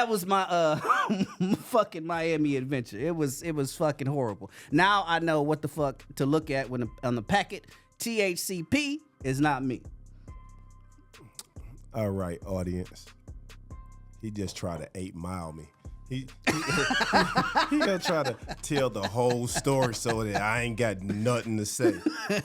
that was my fucking Miami adventure. It was fucking horrible. Now I know what the fuck to look at when on the packet. THCP is not me. All right, audience. He just tried to 8 Mile me. He gonna try to tell the whole story so that I ain't got nothing to say.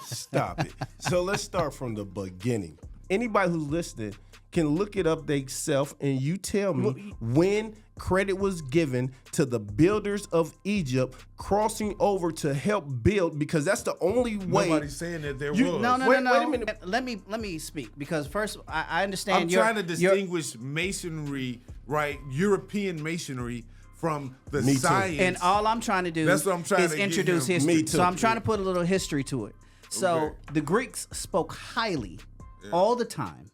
Stop it. So let's start from the beginning. Anybody who's listening can look it up themselves, and you tell me when credit was given to the builders of Egypt crossing over to help build, because that's the only way. Nobody's saying that there was. No. Wait a minute. Let me speak, because first I understand. I'm trying to distinguish masonry, right? European masonry from the Me too. science. And all I'm trying to do That's what I'm trying is to get introduce him. history. Me too. So I'm trying to put a little history to it. So Okay. the Greeks spoke highly all the time,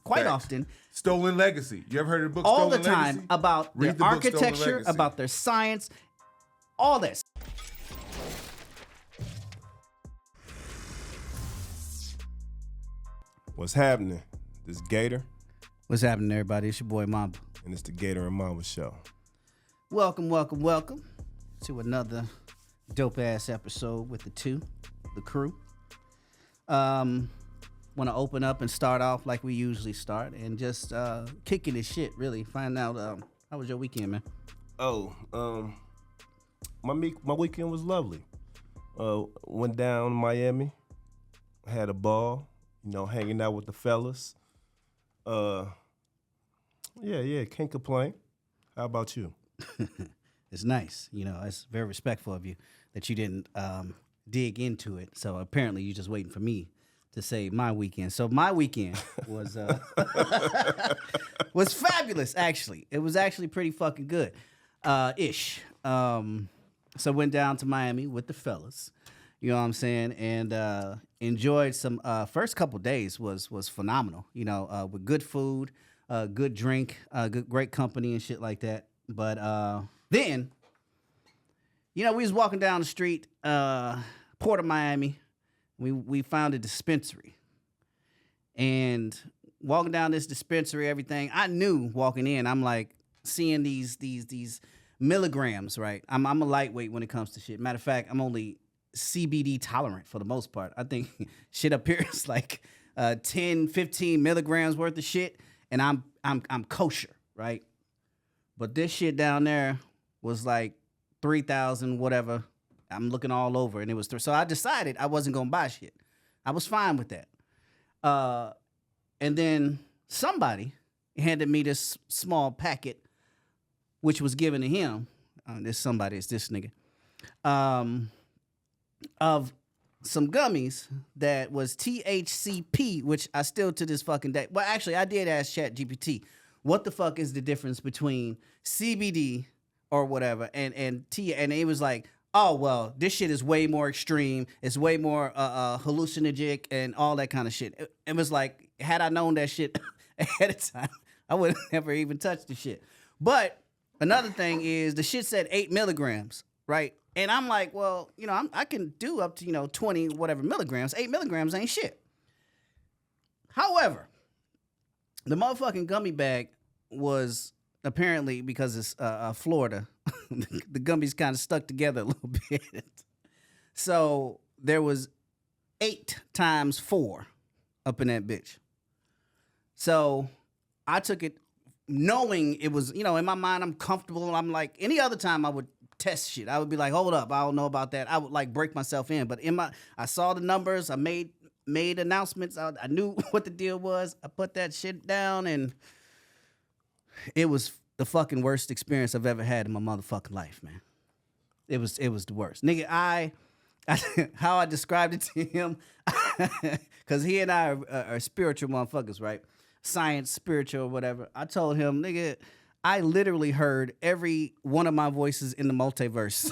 quite Facts. often, Stolen Legacy. You ever heard of the book all the Stolen time Legacy? about Read their the book Stolen architecture, Legacy. about their science, all this. What's happening? This Gator, What's happening, everybody? It's your boy Mamba. and it's the Gator and Mamba show. Welcome to another dope ass episode with the crew. Want to open up and start off like we usually start, and just kicking this shit. Really, find out how was your weekend, man? Oh, my weekend was lovely. Went down to Miami, had a ball, hanging out with the fellas. Yeah, can't complain. How about you? It's nice, it's very respectful of you that you didn't dig into it. So apparently you're just waiting for me to say my weekend. So my weekend was was fabulous, actually. It was actually pretty fucking good, ish. So went down to Miami with the fellas, you know what I'm saying, and enjoyed some. First couple days was phenomenal, with good food, good drink, great company and shit like that. But then, we was walking down the street, Port of Miami. We found a dispensary, and walking down this dispensary, everything I knew walking in, I'm like seeing these milligrams, right? I'm a lightweight when it comes to shit. Matter of fact, I'm only CBD tolerant for the most part. I think shit up here is like 10, 15 milligrams worth of shit, and I'm kosher, right? But this shit down there was like 3,000 whatever. I'm looking all over, and it was so I decided I wasn't gonna buy shit. I was fine with that. And then somebody handed me this small packet, which was given to him. This somebody is this nigga, of some gummies that was THCP, which I still to this fucking day. Well, actually, I did ask ChatGPT, what the fuck is the difference between CBD or whatever and it was like, oh, well, this shit is way more extreme. It's way more hallucinogenic and all that kind of shit. It was like, had I known that shit ahead of time, I would have never even touched the shit. But another thing is the shit said 8 milligrams, right? And I'm like, well, I can do up to, 20 whatever milligrams. 8 milligrams ain't shit. However, the motherfucking gummy bag was apparently, because it's Florida, the gummies kind of stuck together a little bit. So there was 8 times 4 up in that bitch. So I took it knowing it was, in my mind, I'm comfortable. I'm like, any other time I would test shit. I would be like, hold up, I don't know about that. I would like break myself in. But I saw the numbers. I made announcements. I knew what the deal was. I put that shit down, and it was the fucking worst experience I've ever had in my motherfucking life, man. It was the worst. Nigga, how I described it to him, because he and I are spiritual motherfuckers, right? Science, spiritual, whatever. I told him, nigga, I literally heard every one of my voices in the multiverse.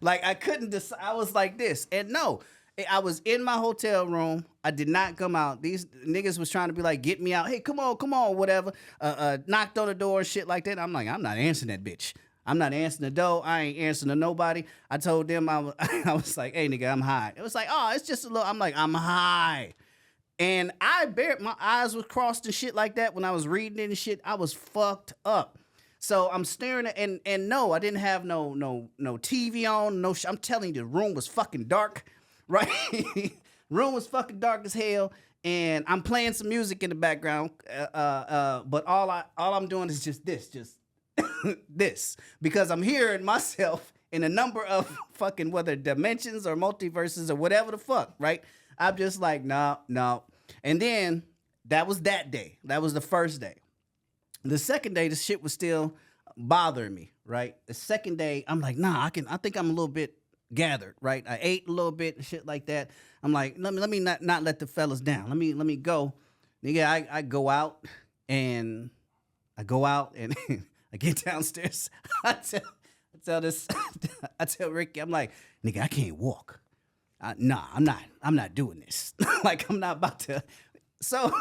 Like, I couldn't decide. I was like this. And no, I was in my hotel room. I did not come out. These niggas was trying to be like, get me out. Hey, come on, whatever. Knocked on the door and shit like that. I'm like, I'm not answering that bitch. I'm not answering the door. I ain't answering to nobody. I told them I was like, hey, nigga, I'm high. It was like, oh, it's just a little. I'm like, I'm high. And my eyes were crossed and shit like that when I was reading it and shit. I was fucked up. So I'm staring at, and no, I didn't have no TV on. I'm telling you, the room was fucking dark, right? Room was fucking dark as hell. And I'm playing some music in the background. But all I'm doing is just this, because I'm hearing myself in a number of fucking, whether dimensions or multiverses or whatever the fuck, right? I'm just like, no. And then that was that day. That was the first day. The second day, the shit was still bothering me, right? The second day, I'm like, nah, I think I'm a little bit gathered, right? I ate a little bit and shit like that. I'm like, let me not let the fellas down. Let me go. Nigga, I go out and I get downstairs. I tell Ricky, I'm like, nigga, I can't walk. Nah, I'm not doing this. Like, I'm not about to. So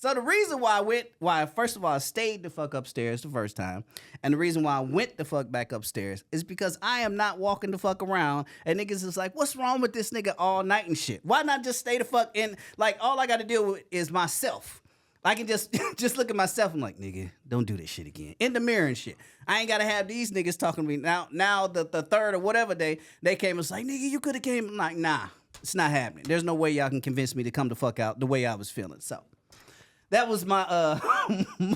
the reason why first of all, I stayed the fuck upstairs the first time, and the reason why I went the fuck back upstairs is because I am not walking the fuck around, and niggas is like, what's wrong with this nigga all night and shit? Why not just stay the fuck in? Like, all I got to deal with is myself. I can just look at myself. I'm like, nigga, don't do this shit again. In the mirror and shit. I ain't got to have these niggas talking to me. Now the third or whatever day, they came and was like, nigga, you could have came. I'm like, nah, it's not happening. There's no way y'all can convince me to come the fuck out the way I was feeling. So that was my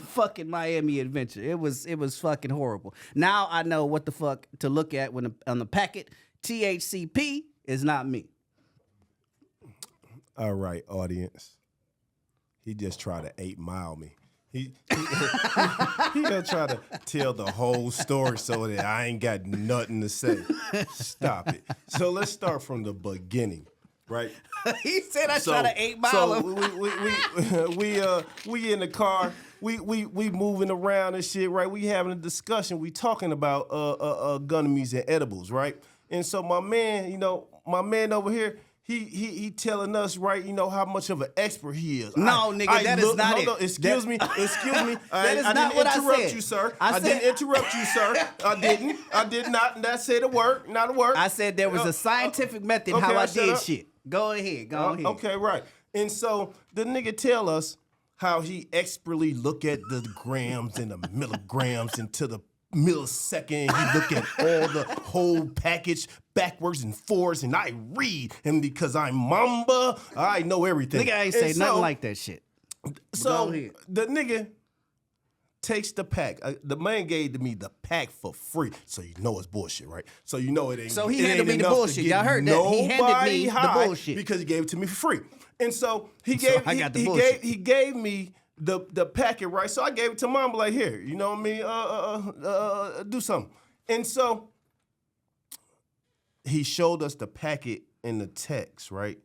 fucking Miami adventure. It was fucking horrible. Now I know what the fuck to look at when on the packet. THCP is not me. All right, audience. He just tried to 8 Mile me. He gonna try to tell the whole story so that I ain't got nothing to say. Stop it. So let's start from the beginning, right? He said I tried to 8 Mile him. So we in the car. We moving around and shit, right? We having a discussion. We talking about gummies and edibles, right? And so my man over here. He telling us, right, how much of an expert he is. No, nigga, that is not it. On, excuse me. That is I not didn't what I interrupt said. you, sir. I didn't interrupt you, sir. I did not. That said a word, not a word. I said there was a scientific method how I did shit. Go ahead. Okay, right. And so the nigga tell us how he expertly look at the grams and the milligrams into the millisecond. He look at all the whole package backwards and forwards, and I read. And because I'm Mamba, I know everything. Nigga ain't say nothing like that shit. So the nigga takes the pack. The man gave me the pack for free, so you know it's bullshit, right? So you know it ain't. So he handed me the bullshit. Y'all heard that? He handed me the bullshit because he gave it to me for free. And so he gave me the packet, right? So I gave it to Mamba, like, here, you know what I mean? Do something. And so he showed us the packet in the text, right?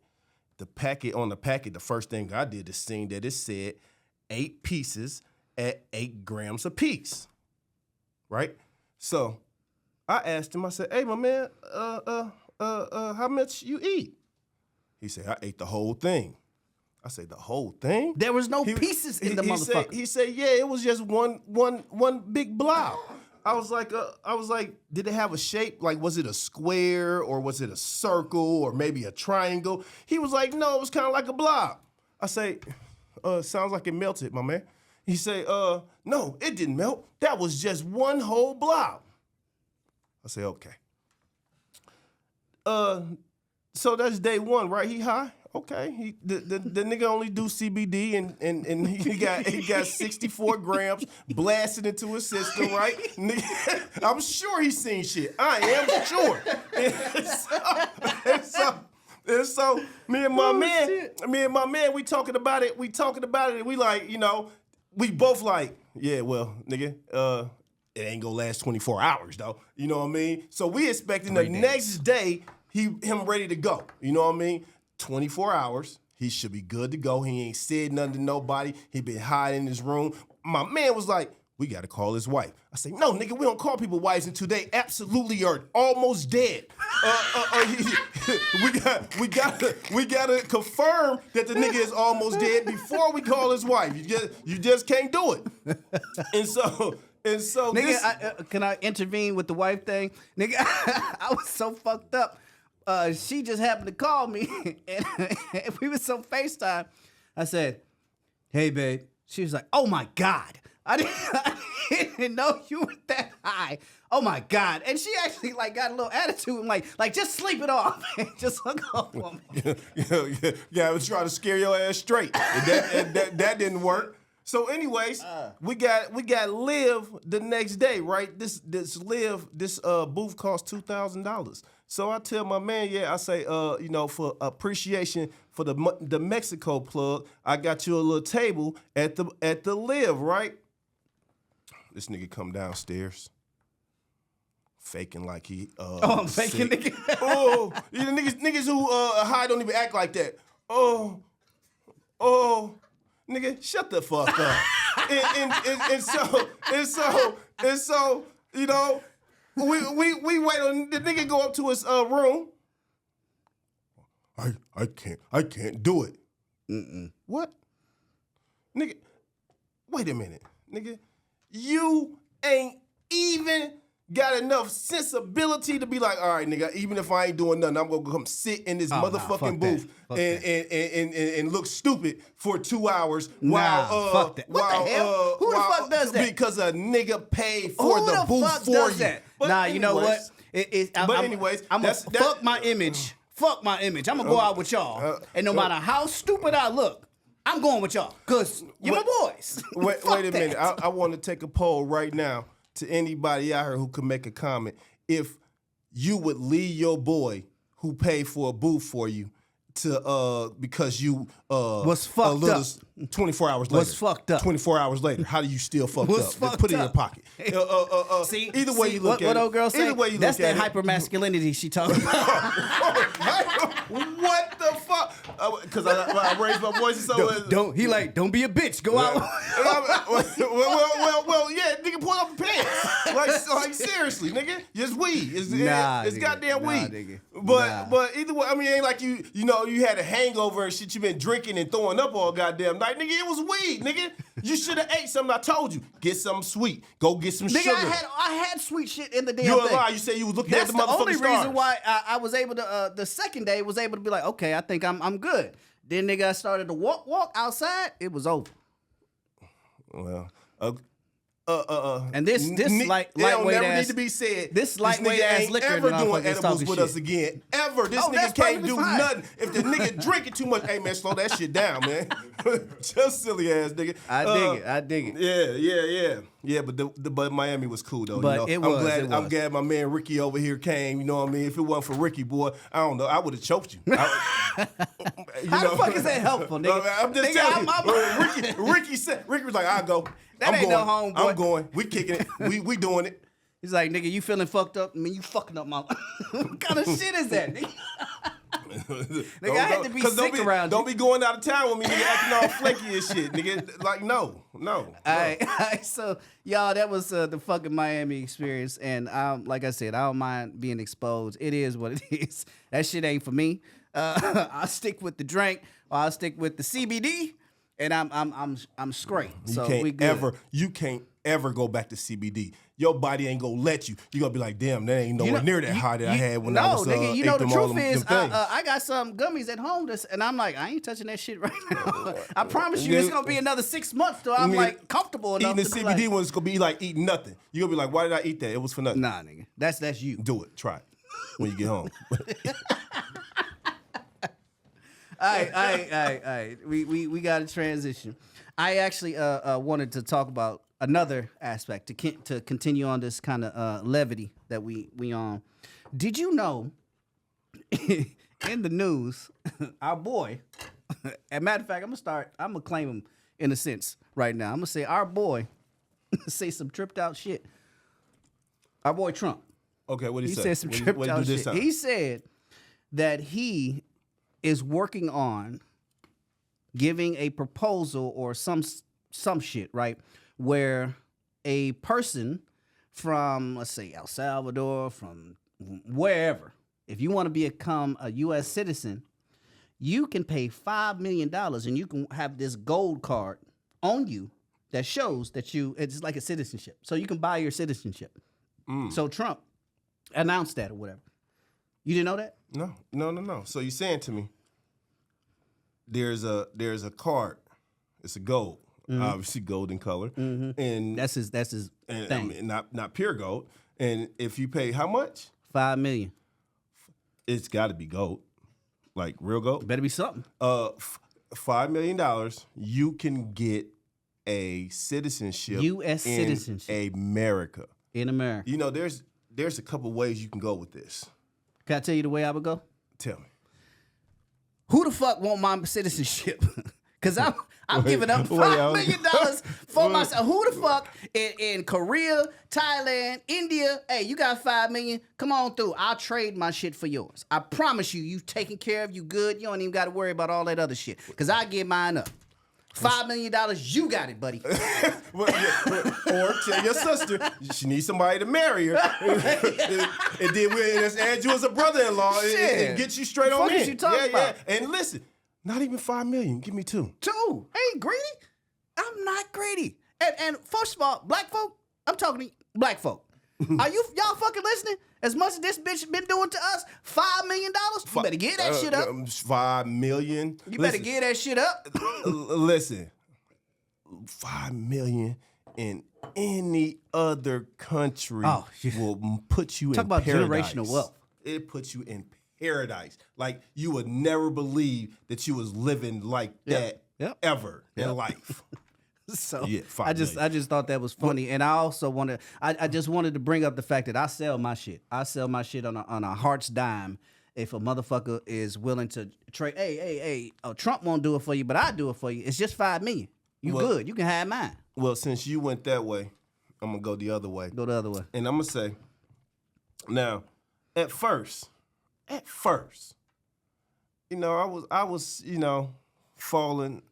The packet, the first thing I did is seeing that it said 8 pieces at 8 grams a piece, right? So I asked him, I said, hey, my man, how much you eat? He said, I ate the whole thing. I said, the whole thing? There was no pieces in the motherfucker. He said, yeah, it was just one big blob. I was like, did it have a shape? Like, was it a square or was it a circle or maybe a triangle? He was like, no, it was kind of like a blob. I say, sounds like it melted, my man. He say, no, it didn't melt. That was just one whole blob. I say, okay. So that's day one, right? He high? Okay. The nigga only do CBD and he got 64 grams blasted into his system, right? I'm sure he's seen shit. I am sure. And so me and my man, we talking about it. And we like, we both like, yeah, well, nigga, it ain't gonna last 24 hours though. You know what I mean? So we expecting the next day him ready to go. You know what I mean? 24 hours, he should be good to go. He ain't said nothing to nobody. He been hiding in his room. My man was like, we got to call his wife. I say, no, nigga, we don't call people wives until they absolutely are almost dead. We gotta confirm that the nigga is almost dead before we call his wife. You just can't do it. And so nigga, can I intervene with the wife thing? Nigga, I was so fucked up. She just happened to call me, and we was on FaceTime. I said, hey, babe. She was like, oh, my God. I didn't know you were that high. Oh, my God. And she actually, like, got a little attitude and, like just sleep it off. And just hung up on me. Yeah, I was trying to scare your ass straight. And that didn't work. So, anyways, we got Liv the next day, right? This booth cost $2,000. So I tell my man, I say, for appreciation for the Mexico plug, I got you a little table at the Liv, right? This nigga come downstairs, faking like he I'm faking sick. nigga. Niggas who high don't even act like that. Oh, nigga, shut the fuck up. and so, you know, we wait on the nigga go up to his room. I can't do it. What? Nigga, wait a minute, nigga. You ain't even got enough sensibility to be like, all right, nigga, even if I ain't doing nothing, I'm gonna come sit in this motherfucking booth and look stupid for 2 hours while fuck that. What the hell? Who the fuck does that? Because a nigga paid for the booth for you. But you know what? I'm gonna fuck my image. Fuck my image. I'm gonna go out with y'all, and no matter how stupid I look, I'm going with y'all, cause you're my boys. Wait a minute. I want to take a poll right now to anybody out here who could make a comment. If you would leave your boy who paid for a booth for you to because you was fucked up 24 hours later. Was fucked up 24 hours later. How do you still fucked was up? Fucked Put it up. in your pocket. See, either way you look at what it. old girl say? Either way you that's look at that hypermasculinity she talking about. What the fuck? Because I raised my voice so don't be a bitch. Go out. well, yeah, nigga, pull up the pants. Like seriously, nigga, it's weed. It's goddamn weed. Nigga. But either way, I mean, it ain't like you had a hangover and shit. You been drinking and throwing up all goddamn night, nigga. It was weed, nigga. You should have ate something. I told you, get something sweet. Go get some nigga, sugar. I had sweet shit in the damn You a thing. lie. You said you was looking That's at the motherfucking only stars. reason why I was able to. The second day was able to be like, okay, I think I'm good. Then nigga, I started to walk outside. It was over. Well, and this lightweight never ass need to be said. This lightweight nigga ass ain't liquor ever doing motherfucker is edibles talking with shit. us again. Ever. This Oh, nigga that's can't do perfectly fine. nothing. If the nigga drinking too much, hey man, slow that shit down, man. Just silly ass nigga. I dig it. Yeah, but Miami was cool though. But you know? it was. I'm glad my man Ricky over here came. You know what I mean? If it wasn't for Ricky, boy, I don't know. I would have choked you. How the fuck is that helpful, nigga? I'm just telling you. Ricky was like, I'll go. That ain't no homeboy. I'm going. We kicking it. We doing it. He's like, nigga, you feeling fucked up? I mean, you fucking up my life. What kind of shit is that, nigga? Nigga, I had to be sick around you. Don't be going out of town with me, nigga, acting all flaky and shit, nigga. Like, no. All right, so, y'all, that was the fucking Miami experience. And like I said, I don't mind being exposed. It is what it is. That shit ain't for me. I'll stick with the drink, or I'll stick with the CBD, and I'm straight. So You can't ever go back to CBD. Your body ain't gonna let you. You gonna be like, damn, that ain't nowhere near that high that I had when I was nigga, you know the truth is, them I got some gummies at home, and I'm like, I ain't touching that shit right now. I promise you, it's gonna be another 6 months till I'm like comfortable enough. Eating the CBD one's gonna be like eating nothing. You gonna be like, why did I eat that? It was for nothing. Nah, nigga, that's you. Do it. Try it when you get home. All right. We got to transition. I actually wanted to talk about another aspect to continue on this kind of levity that we on. Did you know in the news, our boy, as a matter of fact, I'm gonna claim him in a sense right now. I'm gonna say our boy say some tripped out shit. Our boy Trump. Okay, what did he say? He said some tripped out shit. Time? He said that he is working on giving a proposal or some shit, right? Where a person from, let's say, El Salvador, from wherever, if you want to become a U.S. citizen, you can pay $5 million and you can have this gold card on you that shows that it's like a citizenship. So you can buy your citizenship. So Trump announced that or whatever. You didn't know that? No. So you're saying to me there's a card. It's a gold, obviously gold in color, and That's his and, I thing. mean, not pure gold. And if you pay how much? $5 million. It's got to be gold, like real gold. Better be something. $5 million, you can get a citizenship, U.S. in citizenship. America. In America. You know, there's a couple ways you can go with this. Can I tell you the way I would go? Tell me. Who the fuck want my citizenship? Because I'm giving up wait, $5 million for myself. Who the fuck in Korea, Thailand, India? Hey, you got $5 million? Come on through. I'll trade my shit for yours. I promise you taken care of. You good. You don't even got to worry about all that other shit. Because I give mine up. $5 million, you got it, buddy. Or tell your sister she needs somebody to marry her, and then we'll add you as a brother-in-law and get you straight on in. What you talking about? And listen, not even $5 million. Give me 2. 2. Ain't greedy. I'm not greedy. And first of all, black folk, I'm talking to black folk. Are y'all fucking listening? As much as this bitch been doing to us, $5 million? You better get that shit up. $5 million. You better get that shit up. Listen, $5 million in any other country will put you Talk in about paradise. generational wealth. It puts you in paradise. Like you would never believe that you was living like that ever in life. So yeah, I just thought that was funny, and I also I just wanted to bring up the fact that I sell my shit. I sell my shit on a heart's dime. If a motherfucker is willing to trade, hey, Trump won't do it for you, but I do it for you. It's just $5 million. You good? You can have mine. Well, since you went that way, I'm gonna go the other way. Go the other way. And I'm gonna say, now, at first, you know, I was, you know, falling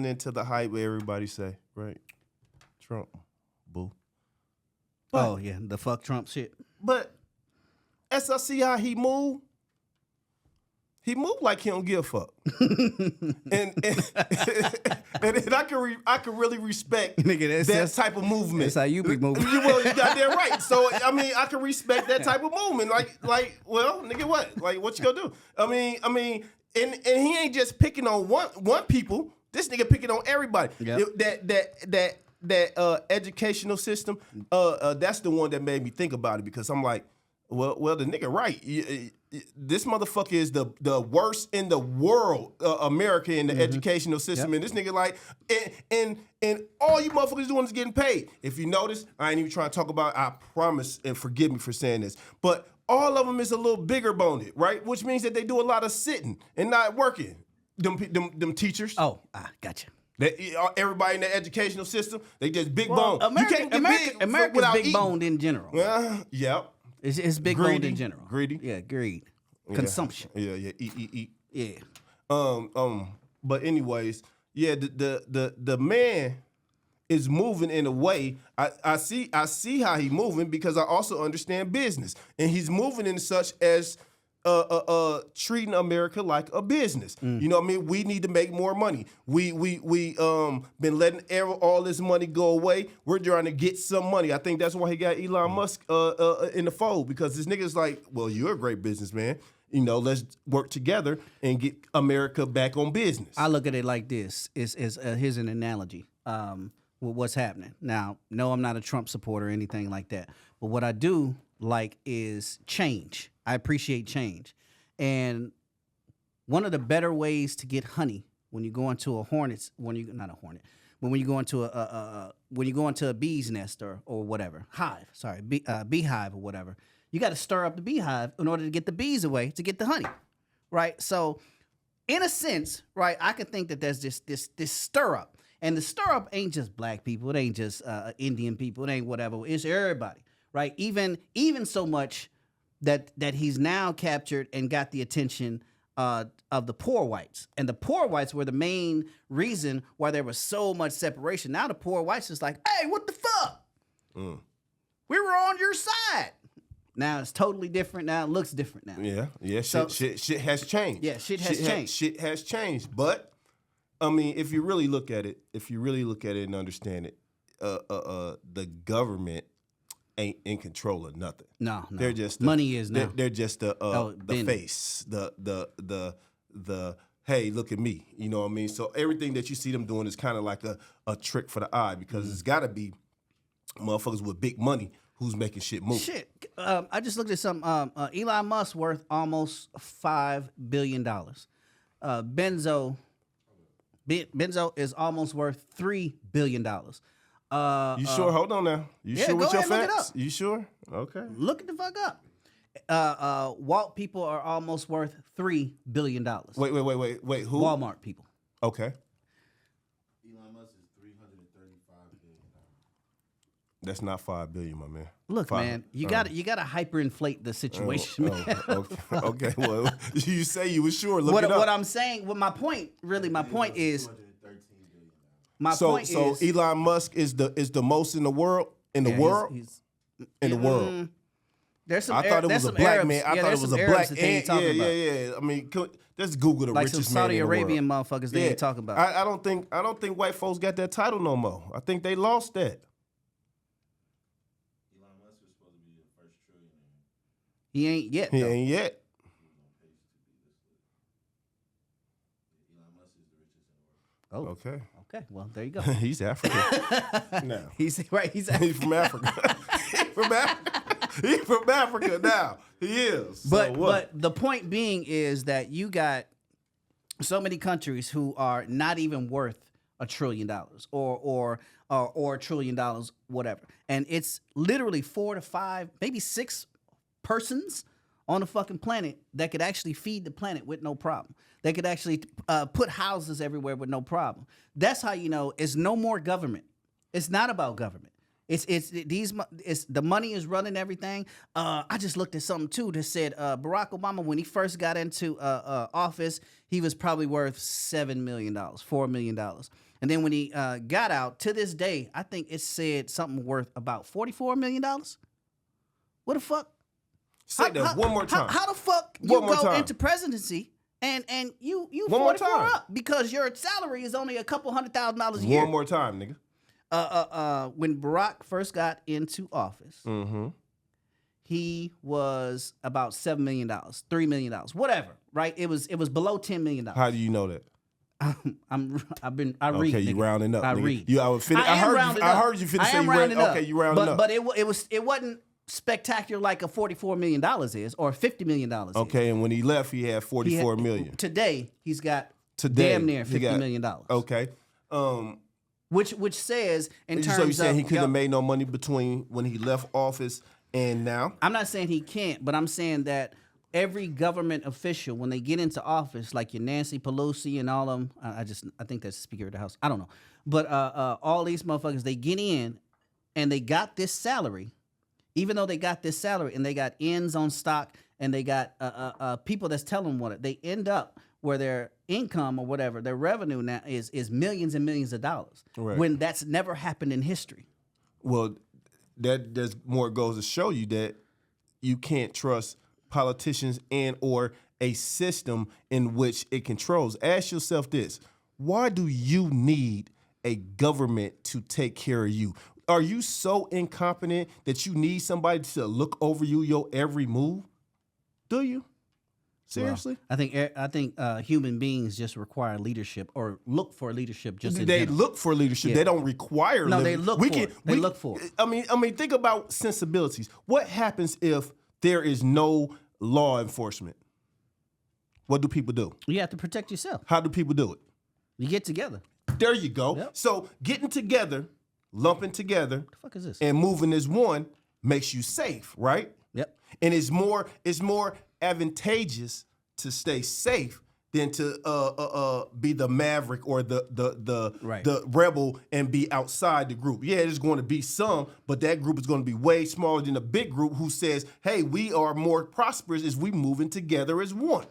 into the hype where everybody say, right? Trump, boo. But, the fuck Trump shit. But as I see how he moved like he don't give a fuck. and I can really respect that type of movement. That's how you be moving. Well, you got that right. So I mean, I can respect that type of movement. Like, well, nigga, what? Like, what you gonna do? I mean, and he ain't just picking on one people. This nigga picking on everybody. Yep. That educational system. That's the one that made me think about it because I'm like, well, the nigga right. This motherfucker is the worst in the world, America in the educational system. And this nigga like, and all you motherfuckers doing is getting paid. If you notice, I ain't even trying to talk about. I promise, and forgive me for saying this, but all of them is a little bigger boned, right? Which means that they do a lot of sitting and not working. Them teachers. Oh, gotcha. Everybody in the educational system, they just big boned. America's big boned in general. Yep. It's big boned in general. Greedy. Yeah, greed. Consumption. Yeah. Eat. Yeah. But anyways, yeah, the man is moving in a way. I see how he moving because I also understand business, and he's moving in such as treating America like a business. You know what I mean? We need to make more money. We been letting all this money go away. We're trying to get some money. I think that's why he got Elon Musk in the fold because this nigga's like, well, you're a great businessman. You know, let's work together and get America back on business. I look at it like this. Here's an analogy with what's happening. Now, no, I'm not a Trump supporter or anything like that. But what I do like is change. I appreciate change. And one of the better ways to get honey when you go into when you go into a bee's nest or whatever, beehive or whatever, you got to stir up the beehive in order to get the bees away to get the honey, right? So in a sense, right, I could think that there's this stir up. And the stir up ain't just black people. It ain't just Indian people. It ain't whatever. It's everybody, right? Even so much that he's now captured and got the attention of the poor whites. And the poor whites were the main reason why there was so much separation. Now the poor whites is like, hey, what the fuck? We were on your side. Now it's totally different. Now it looks different now. Yeah. Shit has changed. Yeah, shit has changed. Shit has changed. But I mean, if you really look at it and understand it, the government ain't in control of nothing. No. They're just money is now. They're just the face, the hey, look at me. You know what I mean? So everything that you see them doing is kind of like a trick for the eye because it's got to be motherfuckers with big money who's making shit move. Shit. I just looked at something. Elon Musk worth almost $5 billion. Benzo is almost worth $3 billion. You sure? Hold on now. You sure with your facts? You sure? Okay. Look it the fuck up. Walt people are almost worth $3 billion. Wait. Who? Walmart people. Okay. Elon Musk is $335 billion. That's not $5 billion, my man. Look, man, you gotta hyperinflate the situation. Okay. Well, you say you were sure. Look it up. What I'm saying, my point is. So Elon Musk is the most in the world. He's in the world. There's some. I thought it was a black Arabs. man. I thought it was a black. Yeah. I mean, let's Google the like richest some Saudi man in the Arabian world. motherfuckers they ain't talking about. I don't think white folks got that title no more. I think they lost that. Elon Musk was supposed to be the first trillionaire. He ain't yet. He ain't yet. Elon Musk is the richest in the world. Okay. Well, there you go. He's African. No. He's from Africa. He's from Africa now. He is. But the point being is that you got so many countries who are not even worth $1 trillion or $1 trillion, whatever. And it's literally 4 to 5, maybe 6 persons on the fucking planet that could actually feed the planet with no problem. They could actually put houses everywhere with no problem. That's how you know it's no more government. It's not about government. It's the money is running everything. I just looked at something too that said Barack Obama, when he first got into office, he was probably worth $7 million, $4 million. And then when he got out, to this day, I think it said something worth about $44 million. What the fuck? Say that one more time. How the fuck you go into presidency and you 44 up because your salary is only a couple $100,000 a year? One more time, nigga. When Barack first got into office, he was about $7 million, $3 million, whatever. Right? It was below $10 million. How do you know that? I read. Okay, you rounding up. I nigga. read. I heard you finna say you rounding up. Okay, you rounding up. But it wasn't spectacular like a $44 million is or $50 million is. Okay, and when he left, he had $44 million. Today, he's got damn near $50 million. Okay. Which says in terms of... So you saying he couldn't have made no money between when he left office and now? I'm not saying he can't, but I'm saying that every government official, when they get into office, like your Nancy Pelosi and all of them, I think that's the Speaker of the House. I don't know. But all these motherfuckers, they get in and they got this salary. Even though they got this salary and they got ends on stock and they got people that's telling them what they end up where their income or whatever, their revenue now is millions and millions of dollars. Right. When that's never happened in history. Well, there's more goes to show you that you can't trust politicians and or a system in which it controls. Ask yourself this: why do you need a government to take care of you? Are you so incompetent that you need somebody to look over your every move? Do you? Seriously? Well, I think human beings just require leadership or look for leadership. They look for leadership. Yeah. They don't require. No, they look for it. They look for it. I mean, think about sensibilities. What happens if there is no law enforcement? What do people do? You have to protect yourself. How do people do it? You get together. There you go. Yep. So getting together, lumping together, what the fuck is this? And moving as one makes you safe, right? Yep. And it's more advantageous to stay safe than to be the maverick or the rebel and be outside the group. Yeah, there's going to be some, but that group is going to be way smaller than the big group who says, hey, we are more prosperous as we moving together as one.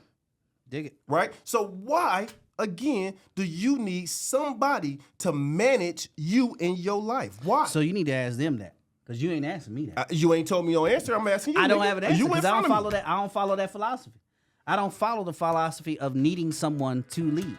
Dig it. Right? So why, again, do you need somebody to manage you in your life? Why? So you need to ask them that. Because you ain't asking me that. You ain't told me your answer. I'm asking you. I don't have an answer because I don't follow that. I don't follow that philosophy. I don't follow the philosophy of needing someone to lead.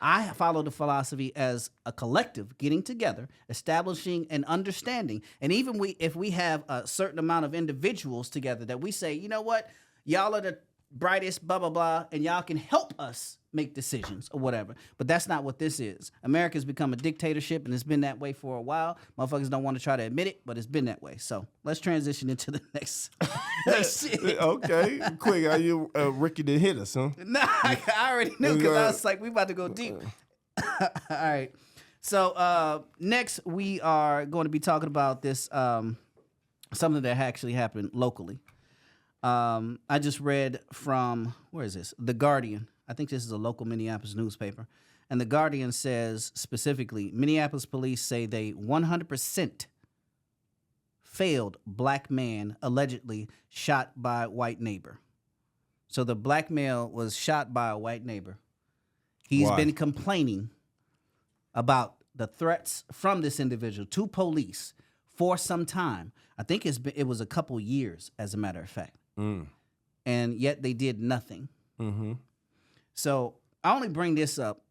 I follow the philosophy as a collective getting together, establishing an understanding. And even if we have a certain amount of individuals together that we say, you know what, y'all are the brightest, blah, blah, blah, and y'all can help us make decisions or whatever. But that's not what this is. America's become a dictatorship, and it's been that way for a while. Motherfuckers don't want to try to admit it, but it's been that way. So let's transition into the next shit. Okay, quick. Are you Ricky to hit us, huh? Nah, I already knew because I was like, we about to go deep. All right. So next we are going to be talking about this something that actually happened locally. I just read from, where is this? The Guardian. I think this is a local Minneapolis newspaper. And The Guardian says specifically, Minneapolis police say they 100% failed black man allegedly shot by white neighbor. So the black male was shot by a white neighbor. He's been complaining about the threats from this individual to police for some time. I think it was a couple years, as a matter of fact. And yet they did nothing. Mm-hmm. So I only bring this up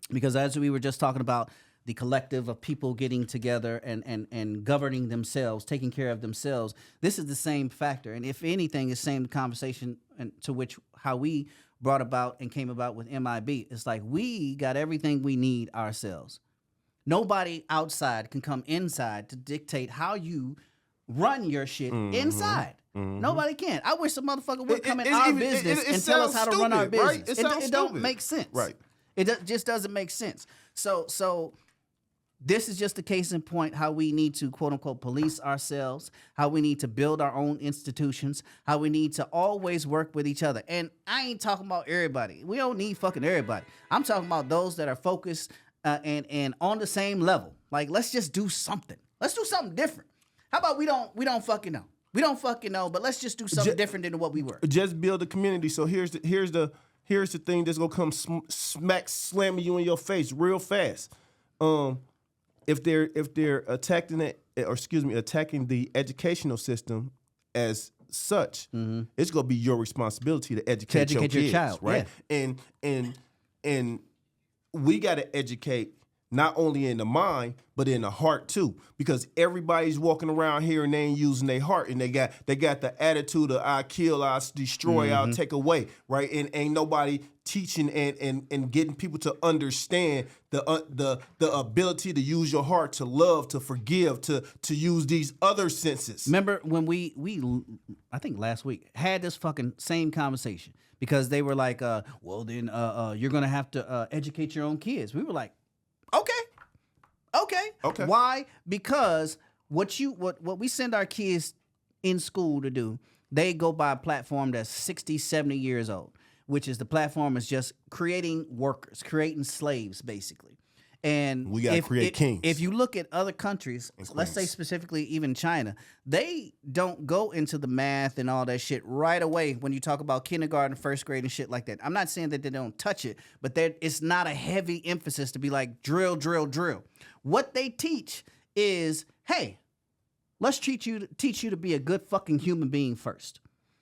because as we were just talking about the collective of people getting together and governing themselves, taking care of themselves, this is the same factor. And if anything, it's the same conversation to which how we brought about and came about with MIB. It's like we got everything we need ourselves. Nobody outside can come inside to dictate how you run your shit inside. Nobody can. I wish some motherfucker would come in our business and tell us how to run our business. Right? It don't make sense. Right. It just doesn't make sense. So this is just a case in point how we need to, quote unquote, police ourselves, how we need to build our own institutions, how we need to always work with each other. And I ain't talking about everybody. We don't need fucking everybody. I'm talking about those that are focused and on the same level. Like, let's just do something. Let's do something different. How about we don't fucking know. We don't fucking know, but let's just do something different than what we were. Just build a community. So here's the thing that's gonna come slamming you in your face real fast. If they're attacking attacking the educational system as such, it's gonna be your responsibility to educate your kids, child, right? Yeah. And we gotta educate not only in the mind, but in the heart too. Because everybody's walking around here and they ain't using their heart, and they got the attitude of I kill, I destroy, I'll take away, right? And ain't nobody teaching and getting people to understand the ability to use your heart, to love, to forgive, to use these other senses. Remember when we I think last week had this fucking same conversation because they were like, well then you're gonna have to educate your own kids. We were like, Okay. Why? Because what we send our kids in school to do, they go by a platform that's 60, 70 years old, which is the platform is just creating workers, creating slaves, basically. And we gotta create kings. If you look at other countries, let's say specifically even China, they don't go into the math and all that shit right away when you talk about kindergarten, first grade, and shit like that. I'm not saying that they don't touch it, but it's not a heavy emphasis to be like drill, drill, drill. What they teach is, hey, let's teach you to be a good fucking human being first.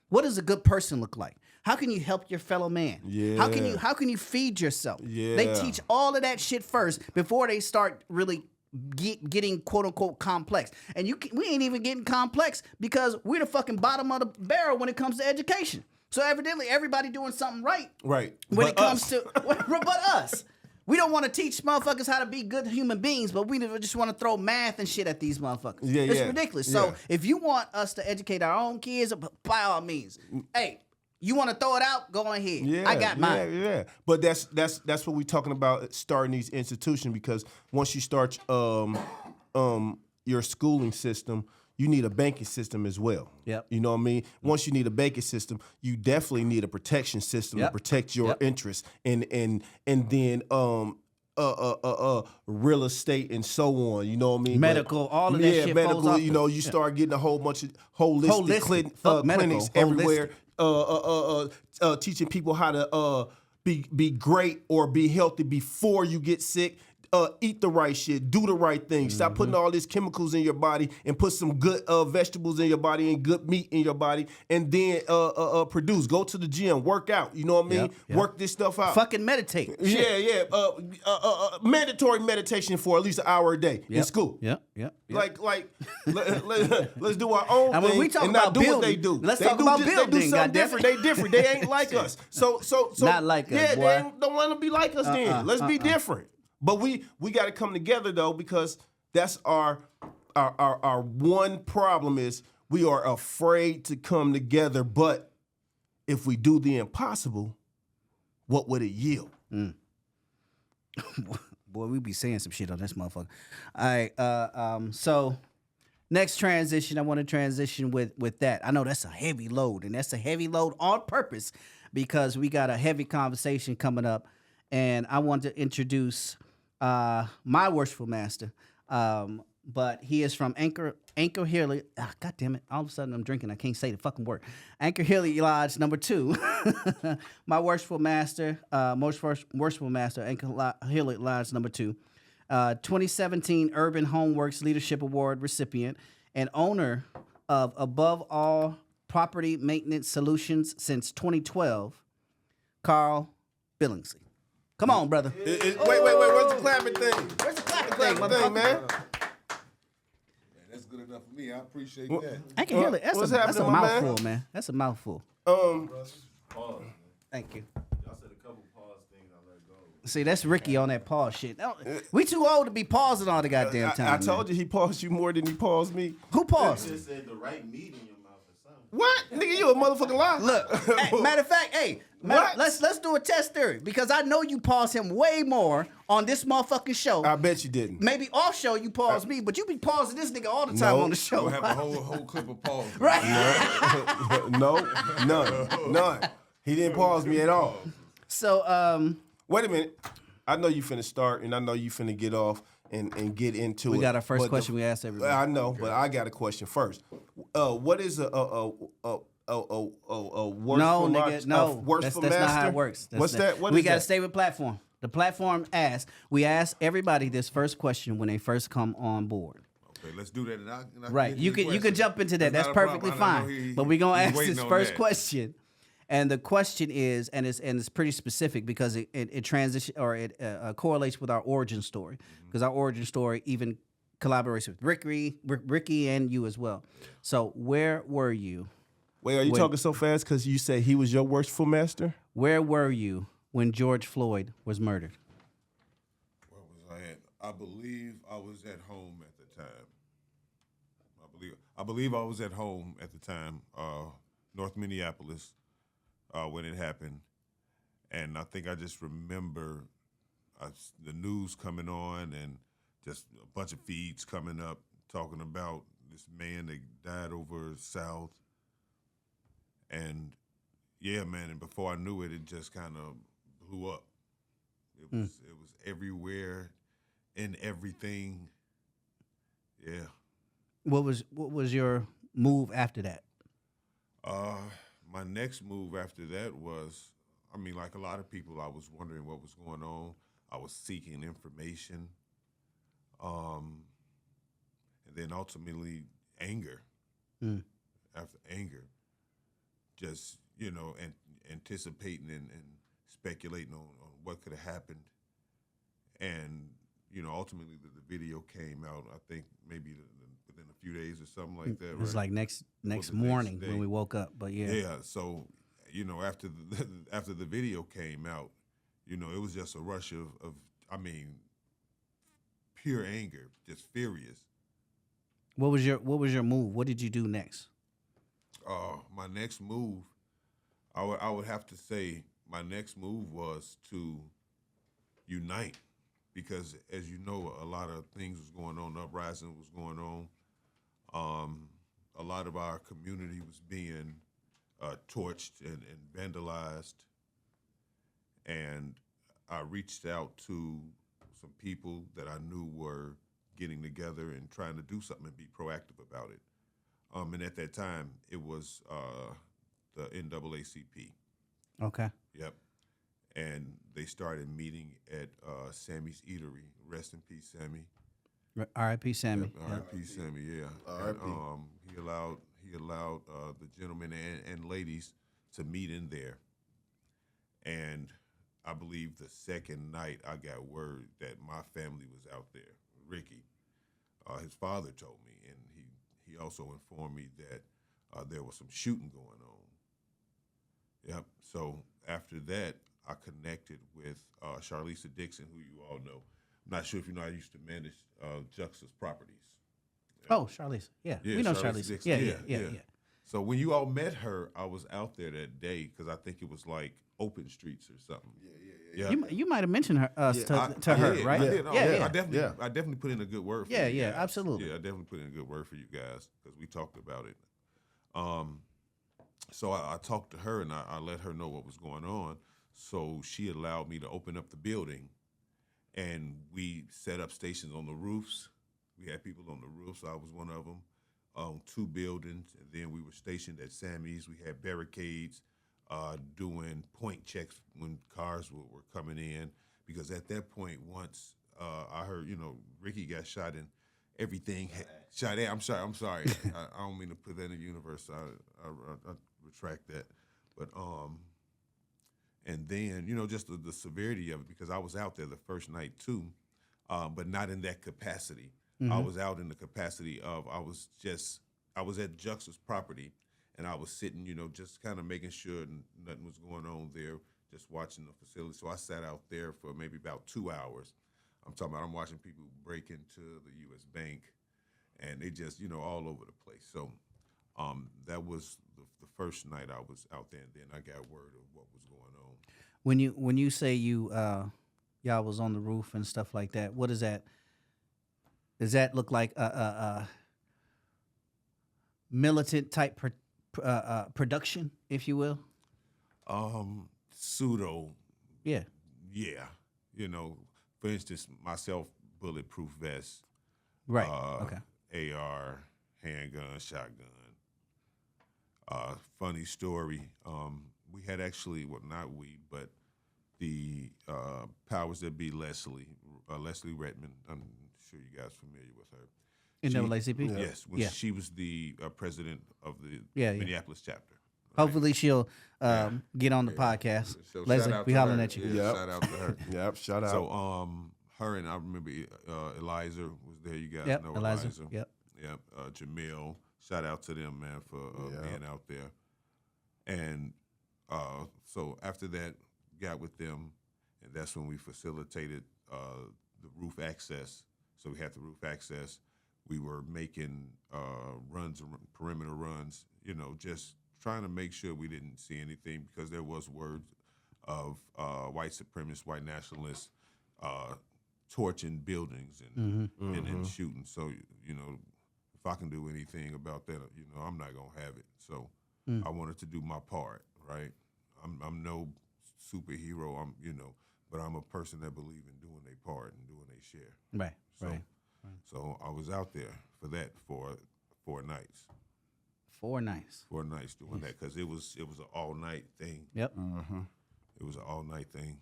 What does a good person look like? How can you help your fellow man? Yeah. How can you feed yourself? Yeah. They teach all of that shit first before they start really getting quote unquote complex. And we ain't even getting complex because we're the fucking bottom of the barrel when it comes to education. So evidently everybody doing something right. Right. When it comes to but us. We don't want to teach motherfuckers how to be good human beings, but we just want to throw math and shit at these motherfuckers. It's ridiculous. So if you want us to educate our own kids, by all means, hey, you want to throw it out? Go ahead. Yeah, I got mine. Yeah. But that's what we're talking about, starting these institutions, because once you start your schooling system, you need a banking system as well. Yep. You know what I mean? Once you need a banking system, you definitely need a protection system to protect your interests, and then real estate and so on. You know what I mean? Medical, all of that shit. Medical. Falls You know, you start getting a whole bunch of holistic clinics everywhere. Teaching people how to be great or be healthy before you get sick. eat the right shit, do the right thing. Stop putting all these chemicals in your body and put some good vegetables in your body and good meat in your body, and then produce. Go to the gym, work out. You know what I mean? Yep. Work this stuff out. Fucking meditate. Shit. Yeah. Mandatory meditation for at least an hour a day in school. Yep. Let's do our own And when thing we talk and not about do what they building, do. let's They talk do about They do building, something goddamn. different. They different. They ain't like us. So Not like us, yeah, boy. they don't want to be like us then. Let's be different. But we got to come together though, because that's our one problem is we are afraid to come together. But if we do the impossible, what would it yield? Boy, we be saying some shit on this motherfucker. All right. So next transition, I want to transition with that. I know that's a heavy load, and that's a heavy load on purpose because we got a heavy conversation coming up, and I want to introduce my worshipful master. But he is from Anchor-Hilyard. God damn it. All of a sudden I'm drinking. I can't say the fucking word. Anchor-Hilyard number 2. My worshipful master, worshipful master, Anchor-Hilyard number 2. 2017 Urban Homeworks Leadership Award recipient and owner of Above All Property Maintenance Solutions since 2012, Carl Billingsley. Come on, brother. Wait. Where's the clapping thing? Where's the clapping Thing, man. That's good enough for me. I appreciate that. I can hear it. That's What's a happening, my man? mouthful, man. That's a mouthful. Pause, man. Thank you. Y'all said a couple pause things. I let go. See, that's Ricky on that pause shit. We too old to be pausing all the goddamn time. I told you he paused you more than he paused me. Who paused? Just said the right meat in your mouth or something. What? Nigga, you a motherfucking lie. Look, hey, matter of fact, What? let's do a test theory because I know you pause him way more on this motherfucking show. I bet you didn't. Maybe off show you pause me, but you be pausing this nigga all the time No. on the show. We'll have a whole clip of pause. Right. No, none. He didn't pause me at all. So, Wait a minute. I know you finna start, and I know you finna get off and get into it. we got our first but question we asked everybody. I know, but I got a question first. What is a worshipful nigga, no. worshipful That's not how master? it works. What's that? What we is got to that? stay with platform. The platform asks. We ask everybody this first question when they first come on board. Okay, let's do that. And I Right. get You the can question. jump into that. That's not a perfectly problem. I know fine. But we're gonna he's ask waiting this on first that. question. And the question is, and it's pretty specific because it transition or it correlates with our origin story because our origin story even collaborates with Ricky and you as well. So where were you? Wait, are you Wait. talking so fast because you said he was your worshipful master? Where were you when George Floyd was murdered? Where was I at? I believe I was at home at the time. I believe I was at home at the time, North Minneapolis, when it happened, and I think I just remember the news coming on and just a bunch of feeds coming up talking about this man that died over South, and yeah, man, and before I knew it, it just kind of blew up. It was everywhere, in everything. Yeah. What was your move after that? My next move after that was, I mean, like a lot of people, I was wondering what was going on. I was seeking information. And then ultimately anger. After anger, just, anticipating and speculating on what could have happened. And, ultimately the video came out, I think maybe within a few days or something like that. It was right? like next the next morning day. when we woke up. But yeah. Yeah, so, after the video came out, it was just a rush of pure anger, just furious. What was your move? What did you do next? My next move, I would have to say my next move was to unite, because as you know, a lot of things was going on, uprising was going on. A lot of our community was being torched and vandalized, and I reached out to some people that I knew were getting together and trying to do something and be proactive about it. And at that time, it was the NAACP. Okay. Yep. and they started meeting at Sammy's Eatery. Rest in peace, Sammy. R.I.P. Sammy. R.I.P. Sammy. Yeah. R.I.P. And, he allowed the gentlemen and ladies to meet in there. And I believe the second night I got word that my family was out there. Ricky, his father told me, and he also informed me that there was some shooting going on. Yep. So after that, I connected with Charlisa Dixon, who you all know. I'm not sure if you know, I used to manage Juxta's properties. Oh, Charlize. Yeah, we know Charlize. Dixon. Yeah. So when you all met her, I was out there that day because I think it was like open streets or something. Yeah. You might have mentioned her to her, right? I did. Yeah. I definitely put in a good word for you Yeah, guys. absolutely. Yeah, I definitely put in a good word for you guys because we talked about it. So I talked to her and I let her know what was going on. So she allowed me to open up the building, and we set up stations on the roofs. We had people on the roofs. I was one of them. 2 buildings, and then we were stationed at Sammy's. We had barricades, doing point checks when cars were coming in, because at that point, once I heard, Ricky got shot and everything shot at. I'm sorry. I don't mean to put that in the universe. I retract that. But and then just the severity of it, because I was out there the first night too, but not in that capacity. Mm-hmm. I was out in the capacity of I was at Juxta's property, and I was sitting, just kind of making sure nothing was going on there, just watching the facility. So I sat out there for maybe about 2 hours. I'm watching people break into the U.S. Bank, and they just, all over the place. So that was the first night I was out there, and then I got word of what was going on. When you say y'all was on the roof and stuff like that, what is that? Does that look like a militant type production, if you will? Pseudo. Yeah. Yeah. For instance, myself, bulletproof vest. Right. Okay. AR, handgun, shotgun. Funny story. We had actually, but the powers that be, Leslie Redmond. I'm sure you guys are familiar with her. NAACP? Yes, she was the president of the Minneapolis chapter. Right? Hopefully she'll get on the podcast. So Leslie, we hollering at you. Yep. Shout out to her. Yep, shout out. So her and I remember Eliza was there. You guys know Eliza. Eliza. Yep. Jamil. Shout out to them, man, for being out there. And so after that, got with them, and that's when we facilitated the roof access. So we had the roof access. We were making runs, perimeter runs, just trying to make sure we didn't see anything, because there was word of white supremacists, white nationalists torching buildings and shooting. So, if I can do anything about that, I'm not going to have it. So I wanted to do my part, right? I'm no superhero, but I'm a person that believe in doing their part and doing their share. Right, right. So I was out there for that for 4 nights. 4 nights. 4 nights doing that, because it was an all night thing. Yep. It was an all night thing.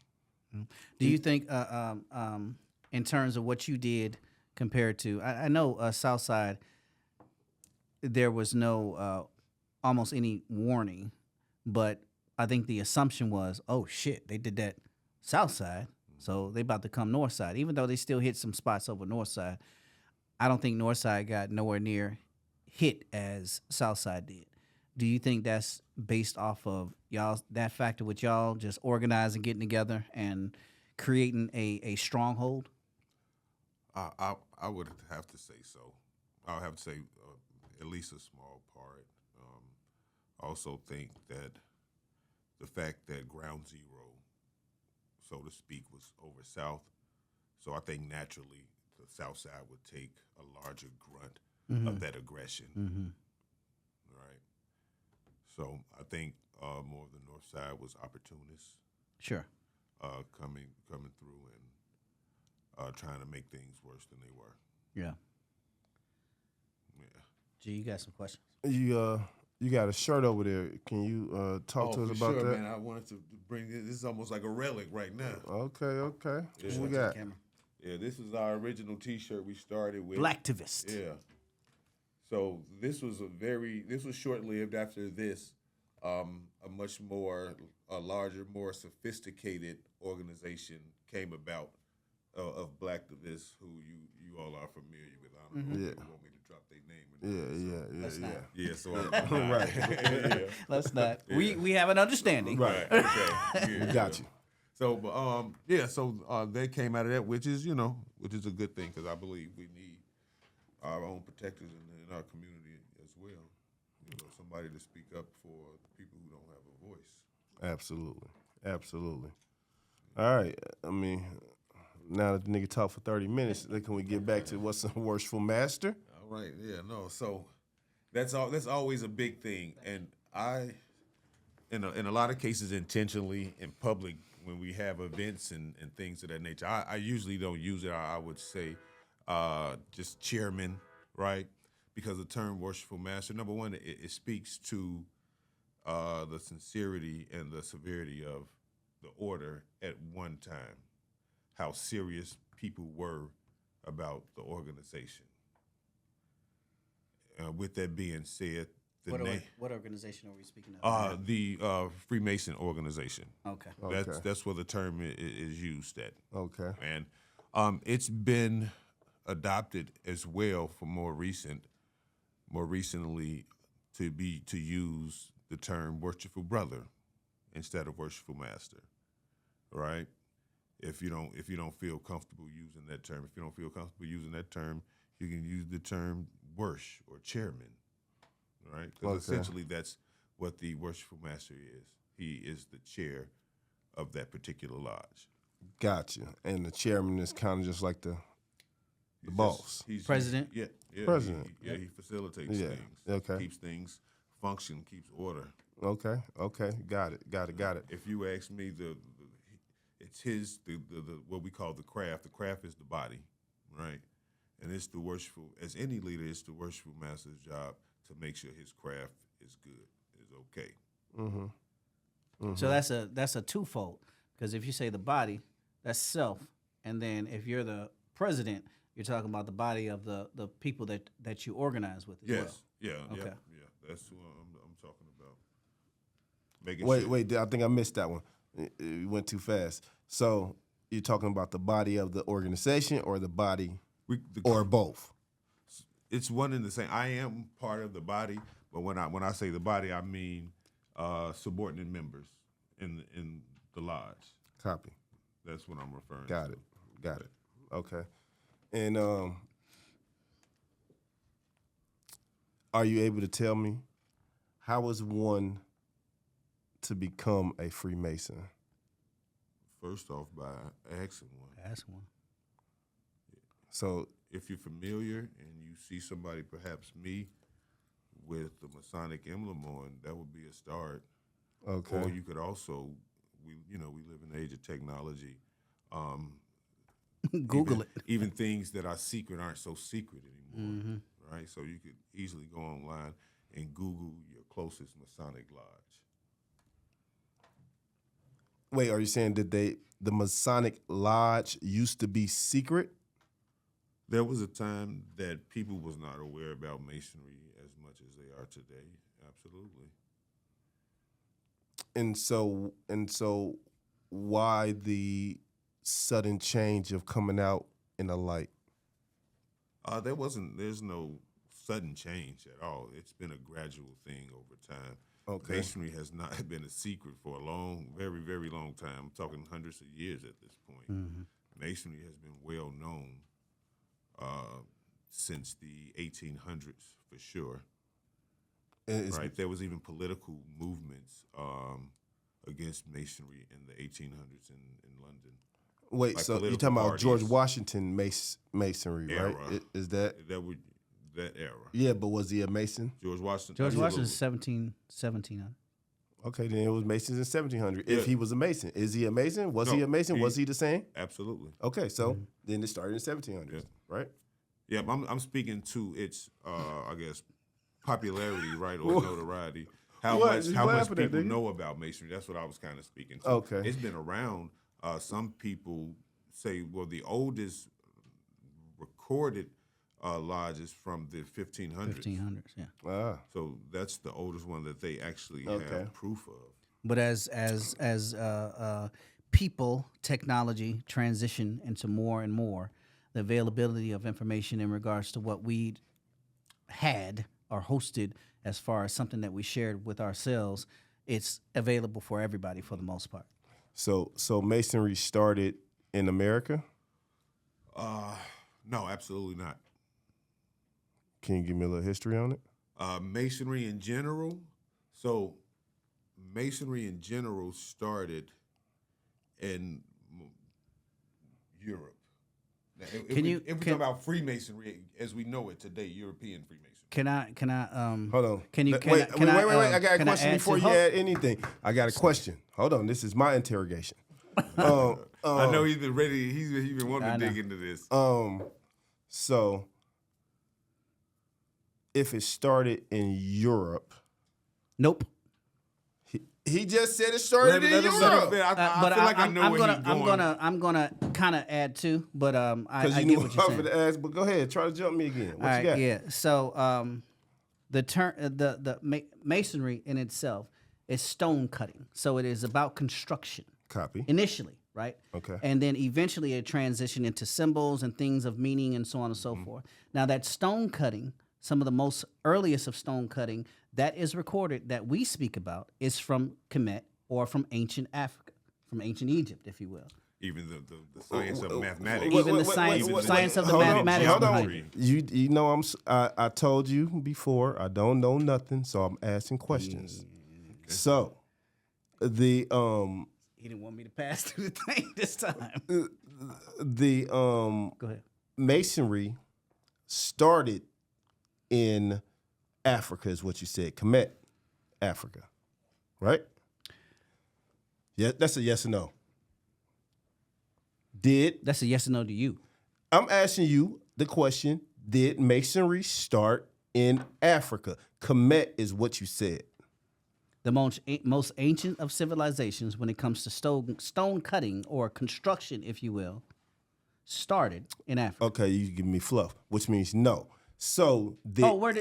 Do you think, in terms of what you did compared to, I know Southside, there was no almost any warning, but I think the assumption was, oh shit, they did that Southside, so they about to come Northside. Even though they still hit some spots over Northside, I don't think Northside got nowhere near hit as Southside did. Do you think that's based off of that factor with y'all just organizing, getting together, and creating a stronghold? I would have to say so. I would have to say at least a small part. I also think that the fact that ground zero, so to speak, was over South, so I think naturally the South Side would take a larger grunt of that aggression. Right. So I think more of the North Side was opportunists. Sure. Coming through and trying to make things worse than they were. Yeah. Yeah. Gee, you got some questions? You You got a shirt over there. Can you talk to us about that? Man. I wanted to bring it. This is almost like a relic right now. Okay. Yeah. What we got? Yeah, this is our original T-shirt we started with. Blacktivist. Yeah. So this was short-lived. After this, a much more, a larger, more sophisticated organization came about of Blacktivists, who you all are familiar with. I don't know if you want me to drop their name. Yeah. So Right. yeah. Let's not. Yeah. We have an understanding. Right. Okay. Yeah, Got you. So, they came out of that, which is a good thing, because I believe we need our own protectors in our community as well. Somebody to speak up for people who don't have a voice. Absolutely. All right. I mean, now that the nigga talked for 30 minutes, then can we get back to what's a worshipful master? All right. Yeah. No. So that's always a big thing, and in a lot of cases, intentionally in public, when we have events and things of that nature, I usually don't use it. I would say just chairman, right? Because the term worshipful master, number one, it speaks to the sincerity and the severity of the order at one time, how serious people were about the organization. With that being said, what organization are we speaking of? The Freemason organization. Okay. That's where the term is used at. Okay. And it's been adopted as well for more recently to use the term worshipful brother instead of worshipful master, right? If you don't feel comfortable using that term, you can use the term worsh or chairman, right? Because essentially that's what the worshipful master is. He is the chair of that particular lodge. Gotcha. And the chairman is kind of just like the boss. He's president. Yeah. President. He facilitates things. Okay. Keeps things function, keeps order. Okay. Got it. If you ask me, it's his the what we call the craft. The craft is the body, right? And it's the worshipful, as any leader, it's the worshipful master's job to make sure his craft is good, is okay. Mm-hmm. So that's a twofold, because if you say the body, that's self, and then if you're the president, you're talking about the body of the people that you organize with as well. Yeah. Okay. Yeah. That's what I'm talking about. Making Wait. I think I missed that one. It went too fast. So you're talking about the body of the organization or the body, or both? It's one and the same. I am part of the body, but when I say the body, I mean subordinate members in the lodge. Copy. That's what I'm referring Got to. it. Okay. And are you able to tell me how is one to become a Freemason? First off, by asking one. That's one. So If you're familiar and you see somebody, perhaps me, with the Masonic emblem on, that would be a start. okay. Or you could also, we live in the age of technology. Google it. Even things that are secret aren't so secret anymore, Mm-hmm. right? So you could easily go online and Google your closest Masonic lodge. Wait, are you saying that the Masonic Lodge used to be secret? There was a time that people was not aware about Masonry as much as they are today. Absolutely. And so why the sudden change of coming out in the light? There's no sudden change at all. It's been a gradual thing over time. Okay. Masonry has not been a secret for a long, very, very long time. I'm talking hundreds of years at this point. Mm-hmm. Masonry has been well known since the 1800s, for sure. Right? There was even political movements against Masonry in the 1800s in London. Wait, like so you're political talking about parties. George Washington Masonry, Era. right? Is that? That era. Yeah, but was he a Mason? George Washington. George Washington absolutely. is 1700. Okay, then it was Masons in 1700. Yeah. If he was a Mason, is he a Mason? Was No, he a Mason? he- Was he the same? Absolutely. Okay, so then it started in 1700s, Yeah. right? Yeah, I'm speaking to its, I guess, popularity, right, or notoriety. How What? much You how much laughing at, people nigga? know about Masonry? That's what I was kind of speaking to. Okay. It's been around. Some people say, well, the oldest recorded lodges from the 1500s. 1500s, yeah. Ah. So that's the oldest one that they actually Okay. have proof of. But as people, technology transition into more and more, the availability of information in regards to what we had or hosted as far as something that we shared with ourselves, it's available for everybody for the most part. So Masonry started in America? No, absolutely not. Can you give me a little history on it? Masonry in general. So Masonry in general started in Europe. Now, if we talk about Freemasonry as we know it today, European Freemasonry. Can I Hold on. Can you wait? I got a can I question add before to- you add anything. I got a question. Hold on. This is my interrogation. I know he's been ready. He's been wanting I to know. dig into this. So if it started in Europe, Nope. he just said it started in Let him- let him Europe. finish. I But feel like I know where he's going. I'm gonna kind of add to, but I Because you get knew what you're I'm saying. going to ask, but go ahead. Try to jump me again. What All you got? right, yeah. So the masonry in itself is stone cutting. So it is about construction Copy. initially, right? Okay. And then eventually it transitioned into symbols and things of meaning and so on and so forth. Now that stone cutting, some of the most earliest of stone cutting that is recorded that we speak about is from Kemet or from ancient Africa, from ancient Egypt, if you will. Even the science of mathematics. Even the science of the hold on, mathematics hold on. behind it. You know I told you before I don't know nothing, so I'm asking questions. So the He didn't want me to pass through the thing this time. Go ahead. Masonry started in Africa, is what you said. Kemet, Africa, right? Yeah, that's a yes or no. That's a yes or no to you. I'm asking you the question, did Masonry start in Africa? Kemet is what you said. The most ancient of civilizations when it comes to stone cutting or construction, if you will, started in Africa. Okay, you give me fluff, which means no. So Where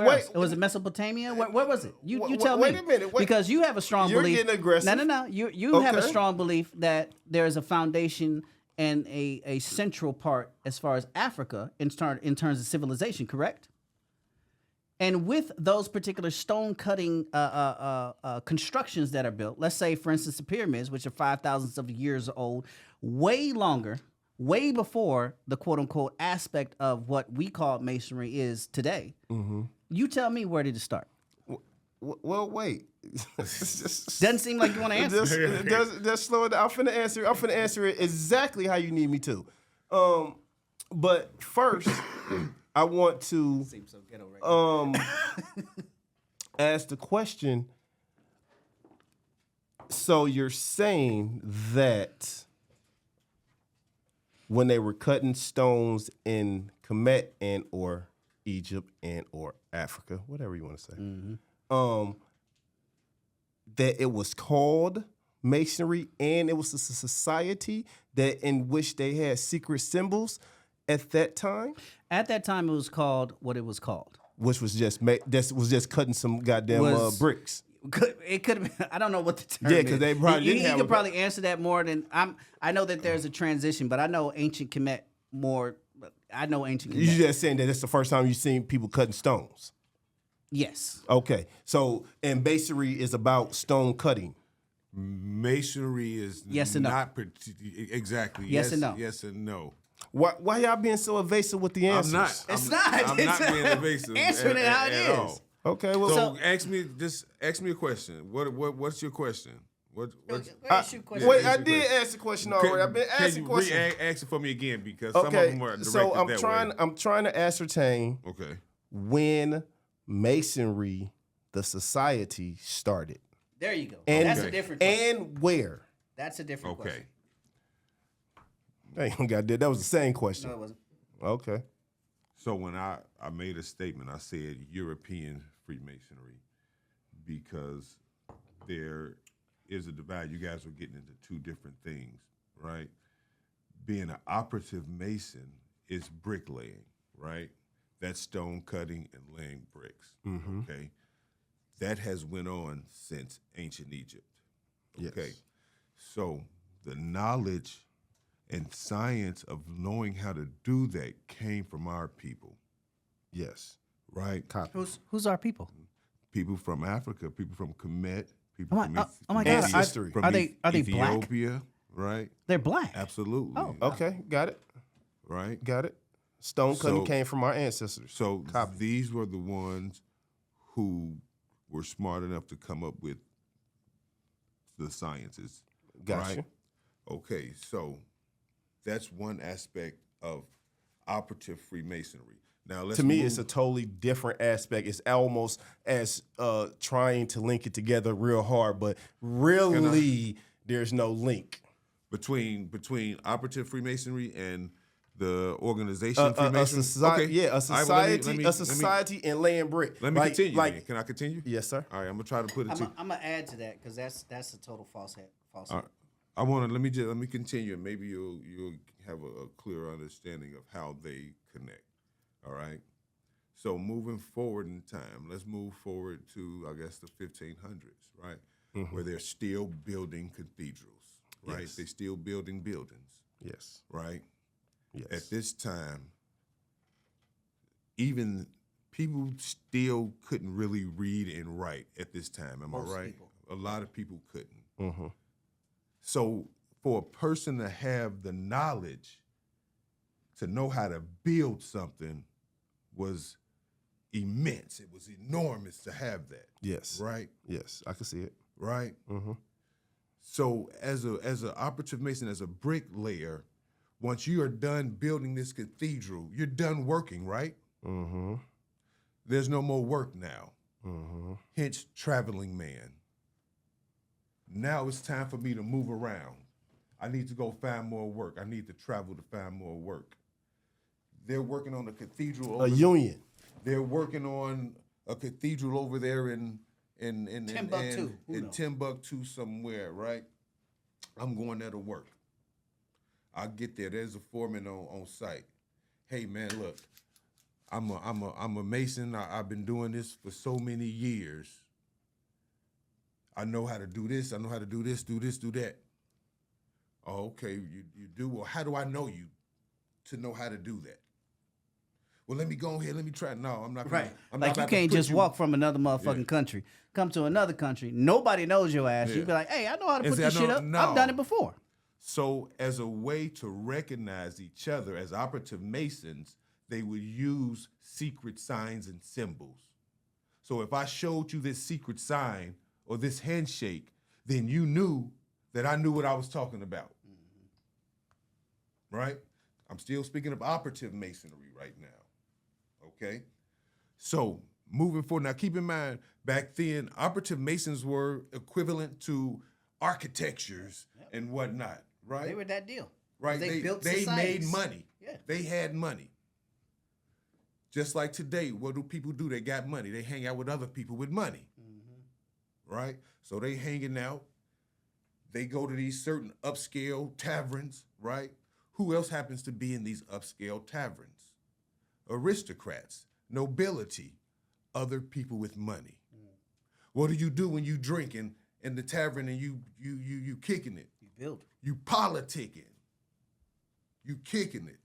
else? Was it Mesopotamia? Where was it? You tell me. Wait a minute. Because you have a strong You're belief. getting aggressive. No. You have a Okay. strong belief that there is a foundation and a central part as far as Africa in terms of civilization, correct? And with those particular stone cutting constructions that are built, let's say, for instance, the pyramids, which are 5,000s of years old, way longer, way before the quote unquote aspect of what we call masonry is today. Mm-hmm. You tell me, where did it start? well, wait. Doesn't seem like you want to answer. Just slow it down. I'm finna answer it exactly how you need me to. But first, I want to Seems so ghetto right ask the question. So you're saying that when they were cutting stones in Kemet and or Egypt and or Africa, whatever you want to say, that it was called masonry and it was a society that in which they had secret symbols at that time, At that time, it was called what it was called. which was just cutting some goddamn bricks. It could have been. I don't know what the term Yeah, is. 'cause they probably You didn't have could a- probably answer that more than I know that there's a transition, but I know ancient Kemet more. I know ancient Kemet. You just saying that it's the first time you've seen people cutting stones. Yes. Okay, so and masonry is about stone cutting. Masonry is Yes and no. not exactly. Yes and no. Yes and no. Why y'all being so evasive with the answers? I'm not. It's I'm not. I'm not being evasive. Answering it how it at is. all. Okay, well, So ask me a question. What's your question? Wait, wait, I did ask the question already. I've been asking Can you questions. ask it for me again because some of Okay, them are directed so I'm that trying. way. I'm trying to ascertain Okay. when masonry, the society, started, There you go. and That's a different question. and where. That's a different Okay. question. Hey, goddamn, that was the same question. No, it wasn't. Okay. So when I I made a statement. I said European Freemasonry because there is a divide. You guys are getting into two different things, right? Being an operative Mason is bricklaying, right? That's stone cutting and laying bricks, okay? That has went on since ancient Egypt, okay? Yes. So the knowledge and science of knowing how to do that came from our people, Yes. right? Copy. Who's our people? People from Africa, people from Kemet, people from Oh my God! Ancestry. from Are they black? Ethiopia, right? They're black. Absolutely. Oh. Okay, got it. Right? Got it. Stone cutting So- came from our ancestors. So Copy. these were the ones who were smart enough to come up with the sciences. Got right? you. Okay, so that's one aspect of operative Freemasonry. Now let's To me, move- it's a totally different aspect. It's almost as trying to link it together real hard, but really, there's no link. between operative Freemasonry and the organization Freemasonry. A society, Okay. yeah, a All right, society, well, a society, and laying brick. Let me continue. Like, then. Can I continue? yes, sir. All right, I'm gonna try to put it I'm to. gonna add to that because that's a total falsehood. All right. I want to let me continue, and maybe you'll have a clearer understanding of how they connect. All right. So moving forward in time, let's move forward to I guess the 1500s, right, where they're still building cathedrals, right? Yes. They're still building buildings, Yes. right? Yes. At this time, even people still couldn't really read and write at this time. Am Most I right? people. A lot of people couldn't. Mm-hmm. So for a person to have the knowledge to know how to build something was immense. It was enormous to have that. Yes. Right? Yes. I can see it. Right? Mm-hmm. So as an operative Mason, as a bricklayer, once you are done building this cathedral, you're done working, right? Mm-hmm. There's no more work now. Mm-hmm. Hence, traveling man. Now it's time for me to move around. I need to go find more work. I need to travel to find more work. They're working on a cathedral. A union. They're working on a cathedral over there in Timbuktu. Who in knows? Timbuktu somewhere, right? I'm going there to work. I get there. There's a foreman on site. Hey man, look, I'm a Mason. I've been doing this for so many years. I know how to do this. I know how to do this, do that. Oh, okay, you do. Well, how do I know you to know how to do that? Well, let me go ahead. Let me try. No, I'm not. Right. I'm Like not you about to can't put just walk from another motherfucking Yeah. country, come to another country. Nobody knows your ass. Yeah. You be like, hey, I know how to And put say, this I shit know- up. no. I've done it before. So, as a way to recognize each other as operative Masons, they would use secret signs and symbols. So, if I showed you this secret sign or this handshake, then you knew that I knew what I was talking about. Right? I'm still speaking of operative Masonry right now. Okay? So, moving forward, now keep in mind, back then, operative Masons were equivalent to architectures and whatnot. Right? They were that deal. Right. They built They made societies. money. Yeah. They had money. Just like today, what do people do? They got money. They hang out with other people with money. Right? So they hanging out. They go to these certain upscale taverns, right? Who else happens to be in these upscale taverns? Aristocrats, nobility, other people with money. What do you do when you drinking in the tavern and you kicking it? You build it. You politicking. You kicking it.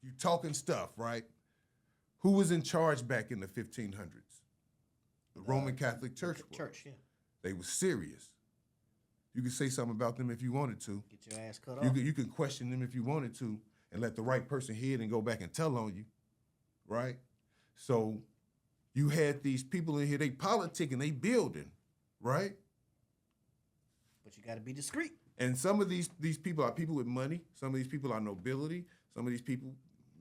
You talking stuff, right? Who was in charge back in the 1500s? The Roman Catholic Church was. Church, yeah. They were serious. You could say something about them if you wanted to. Get your ass cut off. You could question them if you wanted to and let the right person hear it and go back and tell on you, right? So you had these people in here, they politicking, they building, right? But you got to be discreet. And some of these people are people with money. Some of these people are nobility. Some of these people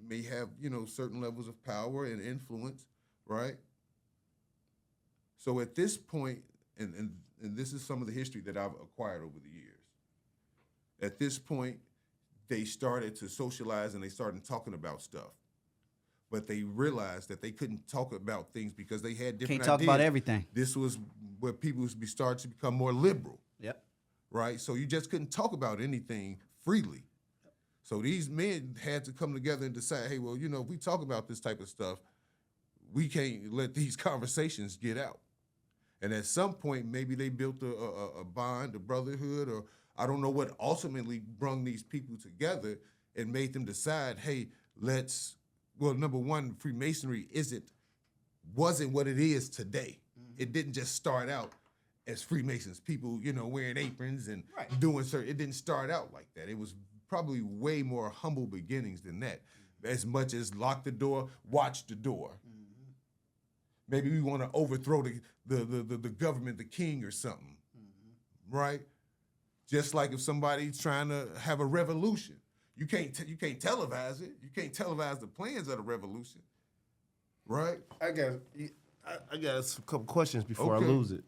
may have, certain levels of power and influence, right? So at this point, and this is some of the history that I've acquired over the years. At this point, they started to socialize and they started talking about stuff. but they realized that they couldn't talk about things because they had different Can't talk ideas. about everything. This was where people started to become more liberal, Yep. right? So you just couldn't talk about anything freely. So these men had to come together and decide, hey, well, if we talk about this type of stuff, we can't let these conversations get out. And at some point, maybe they built a bond, a brotherhood, or I don't know what ultimately brought these people together and made them decide, hey, number one, Freemasonry wasn't what it is today. Mm-hmm. It didn't just start out as Freemasons, people, wearing aprons and doing certain, it didn't start out like that. It was probably way more humble beginnings than that. As much as lock the door, watch the door. Mm-hmm. Maybe we want to overthrow the government, the king or something, right? Just like if somebody's trying to have a revolution. You can't televise it. You can't televise the plans of the revolution, right? I got a couple questions before I lose it.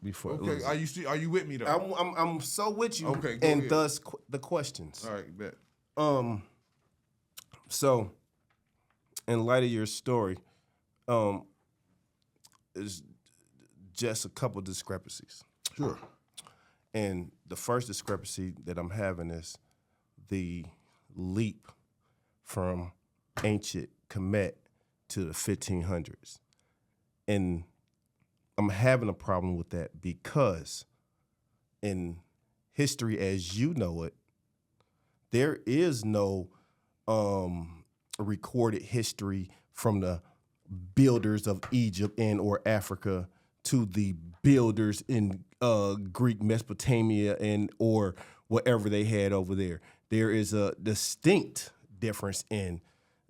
Are you with me though? I'm so with you. Okay, and ahead. thus the questions. All right, bet. So in light of your story, is just a couple discrepancies. Sure. And the first discrepancy that I'm having is the leap from ancient Kemet to the 1500s. And I'm having a problem with that because in history as you know it, there is no recorded history from the builders of Egypt and or Africa to the builders in Greek Mesopotamia and or whatever they had over there. There is a distinct difference in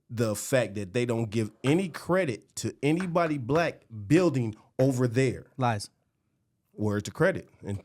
the fact that they don't give any credit to anybody black building over there. Lies. Where's the credit? And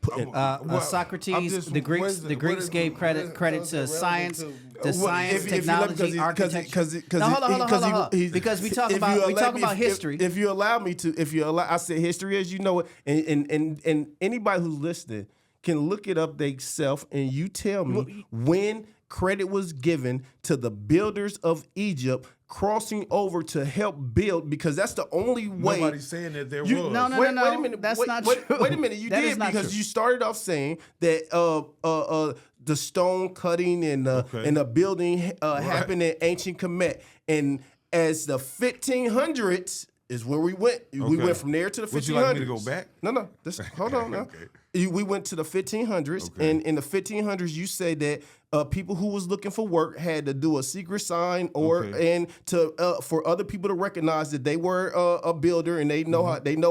Socrates, the Greeks gave credit to science, technology, architecture. Hold on. Because we talk about history. If you allow me to, I said history as you know it, and anybody who's listening can look it up themselves, and you tell me when credit was given to the builders of Egypt crossing over to help build, because that's the only way. Nobody's saying that there was. No. Wait a minute. That's not true. Wait a minute. You did, because you started off saying that the stone cutting and the building happened in ancient Kemet, and as the 1500s is where we went. We went from there to the 1500s. Would you like me to go back? No. Hold on now. Okay. We went to the 1500s, and in the 1500s, you say that people who was looking for work had to do a secret sign, and to for other people to recognize that they were a builder and they know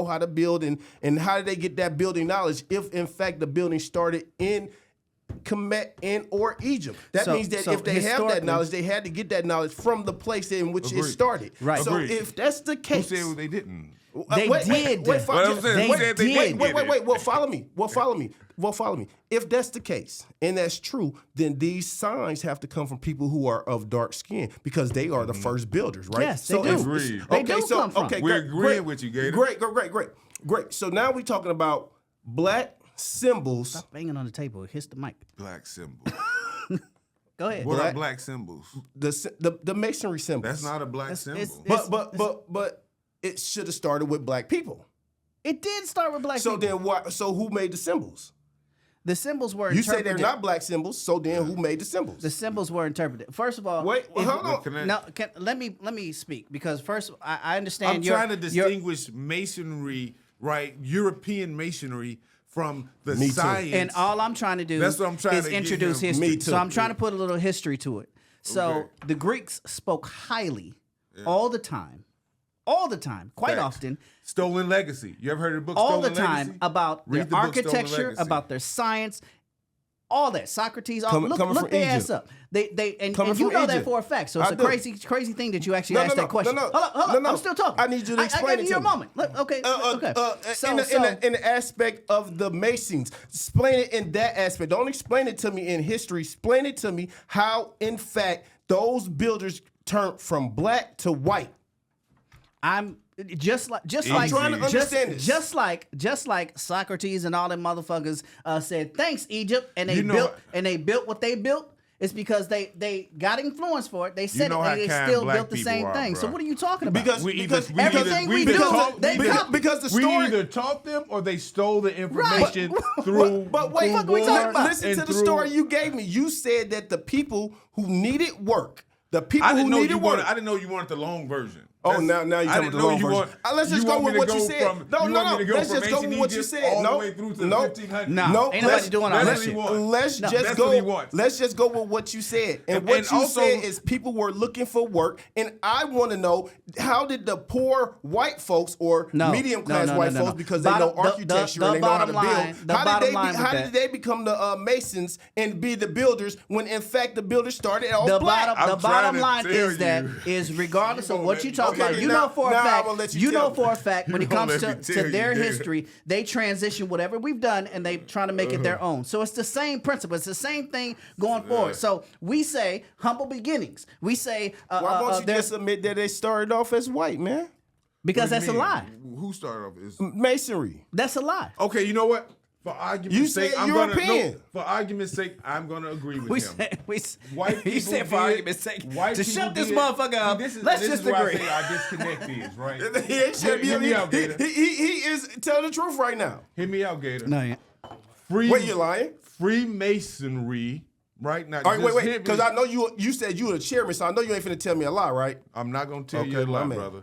how to build, and how did they get that building knowledge if in fact the building started in Kemet and or Egypt? That means that if they have that knowledge, they had to get that knowledge from the place in which it started. Right. So if that's the case, Who said they didn't? They did. Wait, follow me. If that's the case, and that's true, then these signs have to come from people who are of dark skin, because they are the first builders, right? Yes, they do. Agreed. They do come from. We're agreeing with you, Gator. Great. So now we're talking about black symbols. Stop banging on the table. Hit the mic. Black symbols. Go ahead. What are black symbols? The masonry symbols. That's not a black symbol. But it should have started with black people. It did start with black people. So then why? So who made the symbols? The symbols were You interpreted. say they're not black symbols. So then who made the symbols? The symbols were interpreted. First of all, hold on. Let me speak, because first I understand. I'm trying to distinguish Masonry, right? European Masonry from the Me too. science. And all I'm trying to do That's what I'm trying is to get introduce him. history. Me too. So I'm trying to put a little history to it. So Okay. the Greeks spoke highly all the time, quite Facts. often, Stolen Legacy. You ever heard of the book all the Stolen time Legacy? about Read their the book, Stolen architecture, Legacy. about their science, all that. Socrates, Coming look from their ass Egypt. up. They and Coming you from know that Egypt. for a fact. So it's I a do. crazy thing that you actually asked that question. No. Hold on. I'm still talking. I need you to explain I gave it you to a me. moment. Look, okay. In the aspect of the Masons, explain it in that aspect. Don't explain it to me in history. Explain it to me how, in fact, those builders turned from black to white. I'm just like trying to understand this. Just like Socrates and all them motherfuckers said, thanks Egypt, and they built what they built. It's because they got influence for it. They said know it, how and they kind still black built the people same are, thing. bro. So what are you talking about? Because everything we do, they copy. because the we story. either taught them or they stole the information through. But wait, through what we talking about? listen and to the through- story you gave me. You said that the people who needed work, the people I who didn't know needed you work. wanted. I didn't know you wanted the long version. Oh, now you I come didn't with the know long you version. want. Let's just you go want with me what to you go said. From, No, you no, want me to go let's from just go with ancient what you Egypt said. all No, the way through to no. 1500. No, No, ain't nobody let's- doing all that that's what shit. he wants. Let's No. just That's go. what he wants. Let's just go with what you said. And what and you also- said is people were looking for work, and I want to know how did the poor white folks or medium class white folks, because they know architecture and they know how to build, how did they become the masons and be the builders when in fact the builders started all The black? bottom to line tell is that you. is regardless of You what gonna you let- talk okay, about, you now- know for a now I'm fact, gonna let you you know tell me. for a fact when You it gonna comes let me to tell their you, yeah. history, they transition whatever we've done and they trying to make it their own. So it's the same principle. It's the same thing going forward. So we say humble beginnings. We say Why won't you there's just admit that they started off as white, man? because What that's do a you mean? lie. Who started off? Is Masonry. That's a lie. okay. You know what? For argument's You sake, said I'm European. gonna no, for argument's sake, I'm gonna agree with We him. said White you people said for did- argument's sake white to people shut this did- motherfucker up. See, Let's this just is where agree. I say our disconnect is, right? He ain't Hear me out, Gator. he is telling the truth right now. Hear me out, Gator. No, yeah. Wait, you lying? Freemasonry, right now. All right, just wait, hear me. because I know you said you were the chairman, so I know you ain't finna tell me a lie, right? I'm not gonna tell Okay, you a lie, my man. brother.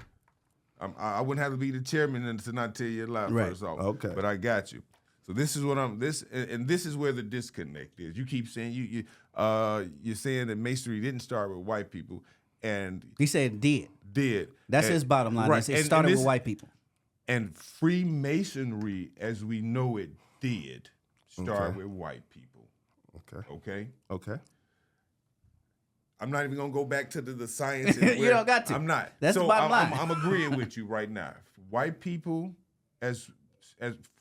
I wouldn't have to be the chairman and to not tell you a lie Right. first off. Okay. But I got you. So this is what this is where the disconnect is. You keep saying you're saying that masonry didn't start with white people and He said did. That's And- his bottom line. right, It started with white people. And Freemasonry, as we know it, did start Okay. with white people. Okay. Okay. Okay. I'm not even gonna go back to the science. And You where- don't got to. I'm not. That's so the bottom line. I'm agreeing with you right now. White people, as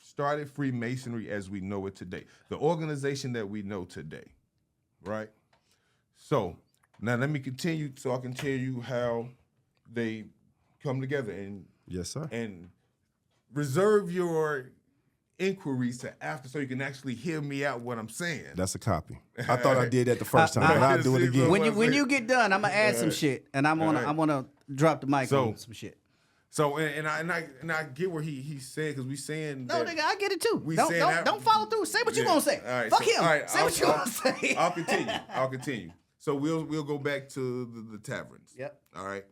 started Freemasonry as we know it today, the organization that we know today, right? So now let me continue, so I can tell you how they come together and Yes, sir. and reserve your inquiries to after, so you can actually hear me out what I'm saying. That's a copy. I thought I did that the first time, but I'll do it again. When you get done, I'm gonna add some shit, and I'm gonna drop the mic So- on some shit. So and I get where he's saying, because we saying No, that, nigga, I get it too. we Don't saying that- don't follow through. Say what you Yeah. gonna say. All right, Fuck so- him. all right, Say what you gonna say. I'll continue. So we'll go back to the taverns. Yep. All right.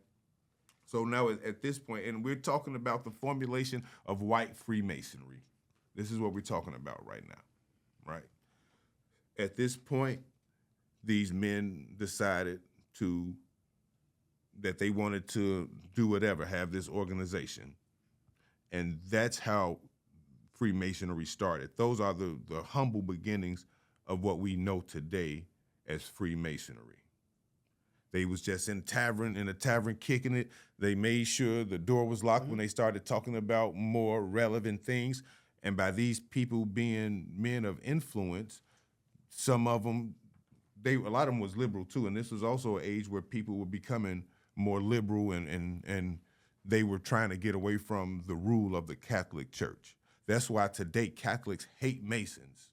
So now at this point, and we're talking about the formulation of white Freemasonry. This is what we're talking about right now, right? At this point, these men decided that they wanted to do whatever, have this organization. And that's how Freemasonry started. Those are the humble beginnings of what we know today as Freemasonry. They was just in a tavern kicking it. They made sure the door was locked when they started talking about more relevant things. And by these people being men of influence, some of them, a lot of them was liberal too. And this was also an age where people were becoming more liberal and they were trying to get away from the rule of the Catholic Church. That's why today Catholics hate Masons.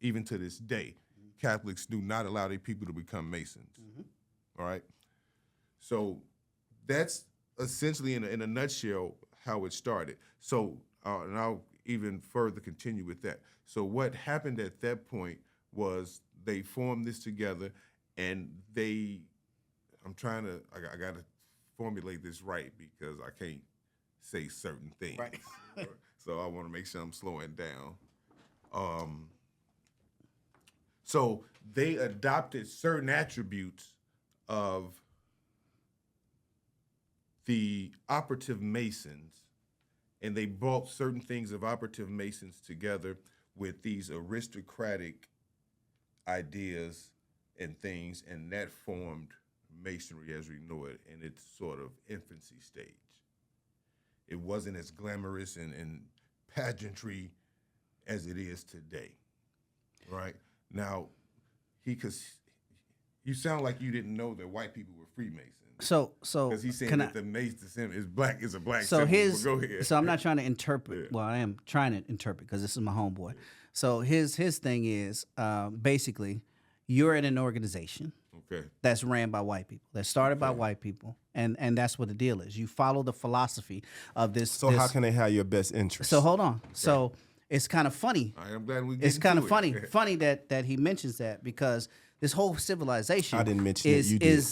Even to this day, Catholics do not allow their people to become Masons. All right? So that's essentially in a nutshell how it started. So, and I'll even further continue with that. So what happened at that point was they formed this together, and I got to formulate this right because I can't say certain things. Right. So I want to make sure I'm slowing down. So they adopted certain attributes of the operative Masons, and they brought certain things of operative Masons together with these aristocratic ideas and things, and that formed Masonry as we know it in its sort of infancy stage. It wasn't as glamorous and pageantry as it is today, right? Now, you sound like you didn't know that white people were Freemasons. So Because he's saying that the Mason is black is a black So symbol. Go ahead. So I'm not trying to interpret. Yeah. Well, I am trying to interpret because this is my homeboy. So his thing is basically, you're in an organization Okay. that's ran by white people, that's started by white people, and that's what the deal is. You follow the philosophy of this. So how can they have your best interest? So hold on. So it's kind of funny. I am glad we. It's kind of funny that he mentions that, because this whole civilization I didn't mention it, you did.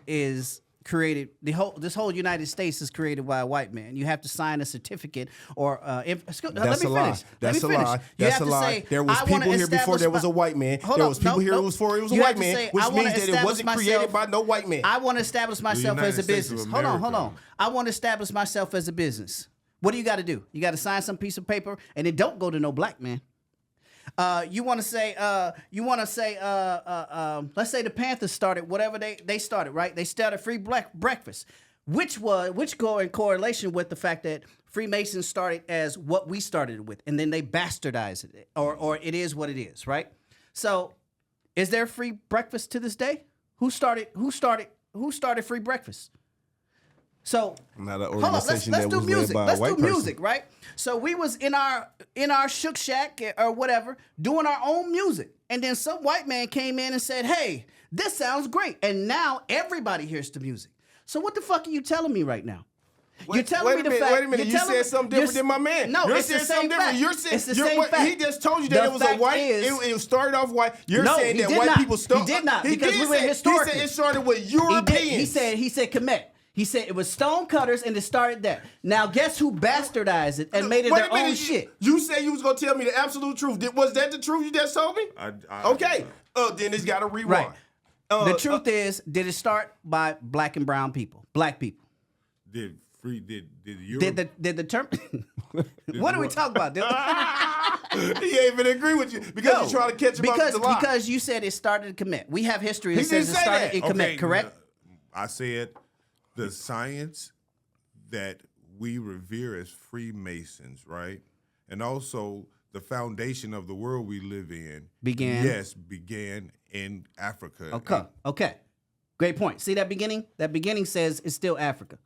is created. This whole United States is created by a white man. You have to sign a certificate or let me finish. That's a lie. That's a lie. You That's have a to lie. say, There was I wanna people here before establish there was my- a white man. Hold There on, was people here nope. before it was a You white have to man, say, which I wanna means that it establish wasn't myself- created by no white man. I want to establish myself as a United States of business. Hold on. America. I want to establish myself as a business. What do you got to do? You got to sign some piece of paper, and it don't go to no black man. You want to say, let's say the Panthers started whatever they started, right? They started free black breakfast, which go in correlation with the fact that Freemasons started as what we started with, and then they bastardized it, or it is what it is, right? So, is there free breakfast to this day? Who started free breakfast? So Not an hold on, organization let's that do was music. led by a Let's white do person. music, right? So we was in our shook shack or whatever, doing our own music, and then some white man came in and said, "Hey, this sounds great," and now everybody hears the music. So what the fuck are you telling me right now? You're telling me the fact. Wait a minute. you're You telling said me- something you're different than my man. No, You're it's the saying same something different. fact. You're saying It's the same what, fact. he just told you that The it was a fact white. is- It started off white. You're No, saying he that did white not. people started. He did not, He because did we went say- historically. He said it started with Europeans. He said Kemet. He said it was stone cutters and it started that. Now guess who bastardized it and made it Wait their a minute, own shit? You said you was gonna tell me the absolute truth. Was that the truth you just told me? Okay. Then it's got to rewind. Right. The truth is, did it start by black and brown people, black people? Did Europe? Did the term? What are we talking about? He ain't even agree with you because you're trying to catch him up with the lie. Because you said it started in Kemet. We have history that He says didn't it say started that. in Kemet, correct? I said the science that we revere as Freemasons, right? And also the foundation of the world we live in Began? Yes, began in Africa. Okay. Great point. See that beginning? That beginning says it's still Africa.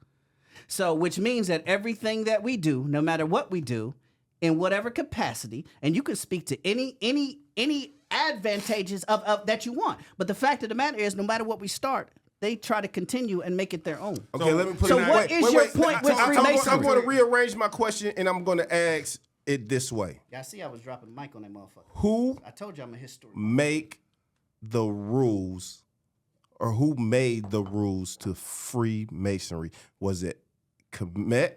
So, which means that everything that we do, no matter what we do, in whatever capacity, and you can speak to any advantages of that you want. But the fact of the matter is, no matter what we start, they try to continue and make it their own. Okay, let me put So it. what is your point with Freemasonry? I'm going to rearrange my question, and I'm going to ask it this way: I see I was dropping the mic on that motherfucker. Who I told you I'm a historian. make the rules, or who made the rules to Freemasonry? Was it Kemet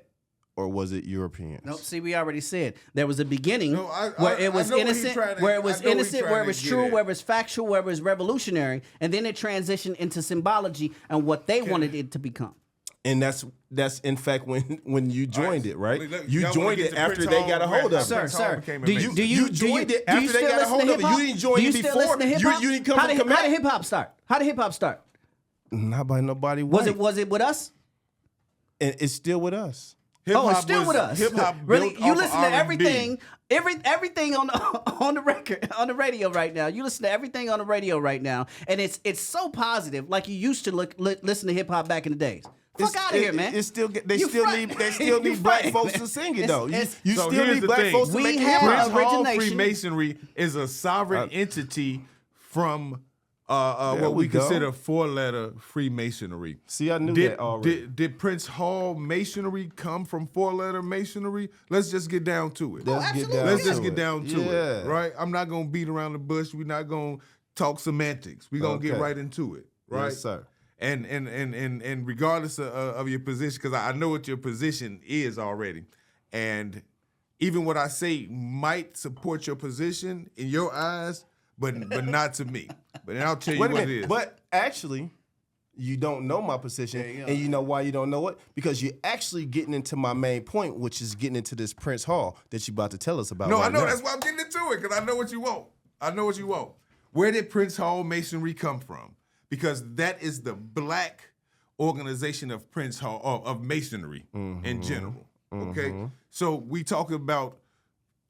or was it Europeans? Nope. See, we already said there was a beginning No, where it was I know what he's innocent, trying to- where it I was know what he's innocent, trying where it to was get true, at. where it was factual, where it was revolutionary, and then it transitioned into symbology and what they wanted it to become. And that's in fact when you joined it, right? Look, You y'all wanna joined get it to after Prince they Hall, got a where hold of Sir, it. Prince Hall Sir, became do amazing. you joined it do you after they still got a listen hold to of it. hip-hop? You didn't join Do you it still before. listen to hip-hop? You didn't come How from did Kemet. hip hop start? How did hip hop start? Not by nobody white. Was it with us? And it's still with us. Oh, it's still with us. Hip-hop Really, built you off listen of to R&B. everything on the record, on the radio right now. You listen to everything on the radio right now, and it's so positive, like you used to listen to hip hop back in the days. Fuck out of here, man. It's still they You still front- need you black front, folks man. to sing it It's- though. You it's- So still here's need the black thing. folks to We make it have hip Prince hop. Hall origination. Freemasonry is a sovereign entity from what we we go. consider four-letter Freemasonry. See, I knew that already. Did Prince Hall Masonry come from four-letter Masonry? Let's just get down to it. Let's get down Let's to just it. get down to Yeah. it, right? I'm not gonna beat around the bush. We're not gonna talk semantics. We're gonna get Okay. right into it, right? Yes, sir. And regardless of your position, because I know what your position is already, and even what I say might support your position in your eyes, but not to me. But then I'll tell you Wait a what it minute. is. But actually, you don't know my position, and you know why you don't know it? Because you're actually getting into my main point, which is getting into this Prince Hall that you're about to tell us about. No, right I know. now. That's why I'm getting into it, because I know what you want. I know what you want. Where did Prince Hall Masonry come from? Because that is the black organization of Prince Hall, of Masonry in general. Okay? So we talk about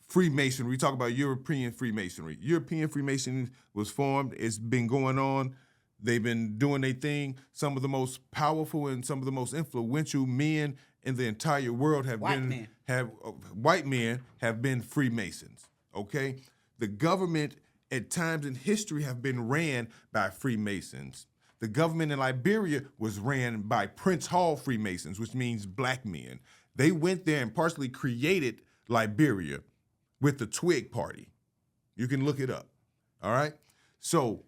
Freemasonry. We talk about European Freemasonry. European Freemasonry was formed. It's been going on. They've been doing their thing. Some of the most powerful and some of the most influential men in the entire world have white men have been Freemasons. Okay, the government at times in history have been ran by Freemasons. The government in Liberia was ran by Prince Hall Freemasons, which means black men. They went there and partially created Liberia with the Twig Party. You can look it up, all right? So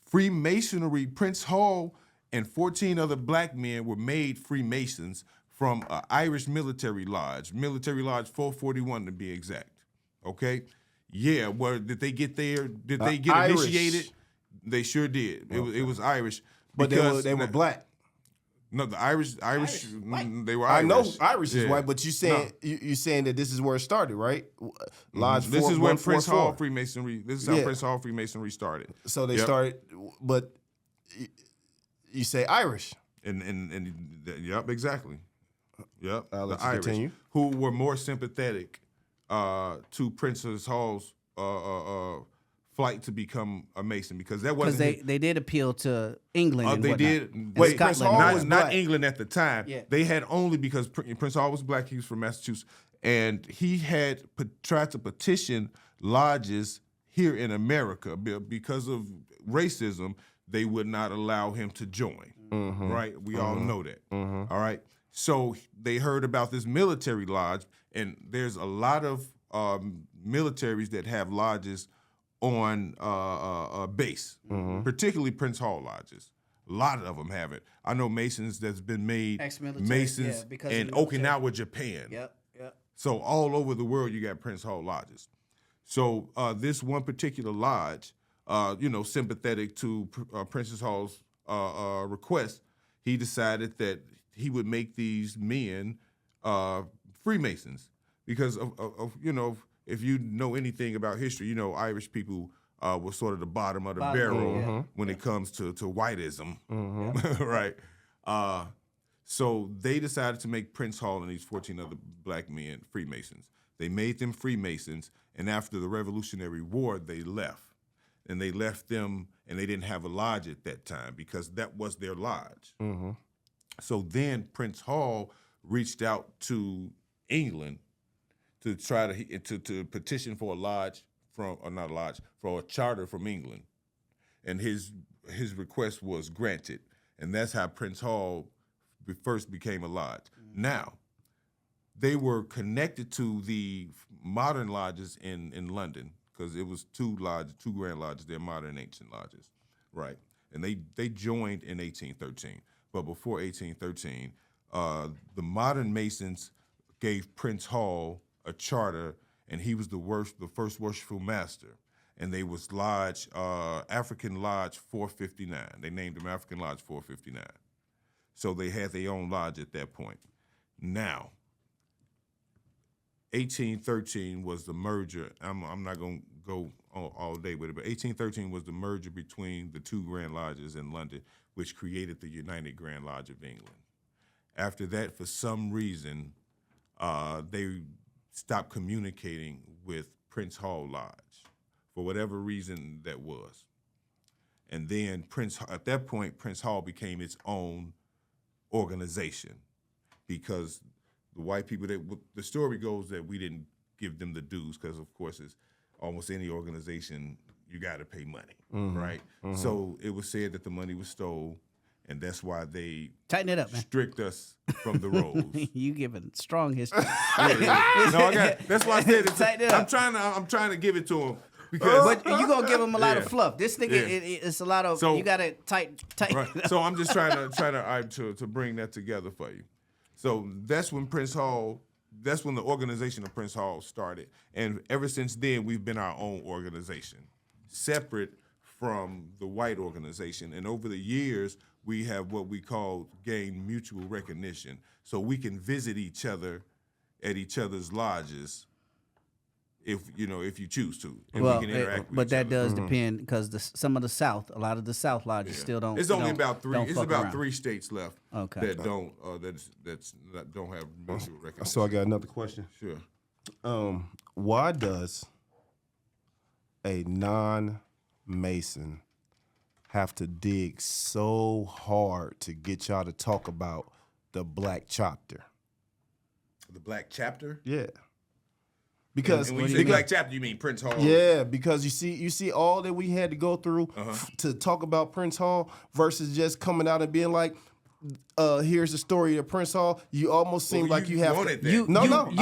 Freemasonry, Prince Hall and 14 other black men were made Freemasons from an Irish military lodge 441 to be exact, okay? Yeah, well, did they get there? Did they get Irish. initiated? They sure did. It was Irish. But they were black. No, the Irish, they were Irish. I know Irish is Yeah. white, but you saying you saying that this is where it started, right? Lodge This is 4, where 144. Prince Hall Freemasonry. This is how Yeah. Prince Hall Freemasonry started. So they Yep. started, but you say Irish. And yep, exactly. Yep, I'll let the you Irish, continue. who were more sympathetic to Prince Hall's flight to become a Mason because that Because wasn't they did appeal to England. And they whatnot. did. And Wait, Prince Scotland. Hall not, was not black. England at the time. Yeah. They had only because Prince Hall was black. He was from Massachusetts, and he had tried to petition lodges here in America because of racism. They would not allow him to join. Right? We all know that. All right. So they heard about this military lodge, and there's a lot of militaries that have lodges on base, particularly Prince Hall lodges. A lot of them have it. I know Masons that's been made Ex-military, Masons yeah, because of in the military. Okinawa, Japan. Yep. So all over the world, you got Prince Hall lodges. So this one particular lodge, sympathetic to Princess Hall's request, he decided that he would make these men Freemasons because of if you know anything about history, Irish people were sort of the bottom of the barrel when it comes to whiteism, right? So they decided to make Prince Hall and these 14 other black men Freemasons. They made them Freemasons, and after the Revolutionary War, they left. And they left them, and they didn't have a lodge at that time because that was their lodge. So then Prince Hall reached out to England to try to petition for a lodge for a charter from England, and his request was granted, and that's how Prince Hall first became a lodge. Now, they were connected to the modern lodges in London because it was two grand lodges. They're modern ancient lodges, right? And they joined in 1813, but before 1813, the modern Masons gave Prince Hall a charter, and he was the first worshipful master. And they was African Lodge 459. They named him African Lodge 459. So they had their own lodge at that point. Now, 1813 was the merger. I'm not going to go all day with it, but 1813 was the merger between the two Grand Lodges in London, which created the United Grand Lodge of England. After that, for some reason, they stopped communicating with Prince Hall Lodge, for whatever reason that was. And then at that point, Prince Hall became its own organization because the white people, the story goes that we didn't give them the dues because, of course, it's almost any organization, you got to pay money, right? So it was said that the money was stole, and that's why they Tighten it up, man. strict us from the rolls. You giving strong history. No, that's why I said it. Tighten it up. I'm trying to give it to him because. But you gonna give him a lot of Yeah. fluff. This nigga, Yeah. it's a lot of. So- you gotta tighten. Right. So I'm just trying to bring that together for you. So that's when the organization of Prince Hall started. And ever since then, we've been our own organization, separate from the white organization. And over the years, we have what we call gained mutual recognition. So we can visit each other at each other's lodges if you choose to. And Well, we can interact with but each that other. does depend because a lot of the South lodges still don't. It's only don't- about three. don't It's fuck about around. 3 states left Okay. that don't that don't have mutual recognition. So I got another question. Sure. Why does a non-Mason have to dig so hard to get y'all to talk about the Black chapter? The Black chapter. Yeah. Because And when you say Black Chapter, you mean Prince Hall? Yeah, because you see all that we had to go through to talk about Prince Hall versus just coming out and being like, here's the story of Prince Hall. You almost seem like you have to. You don't.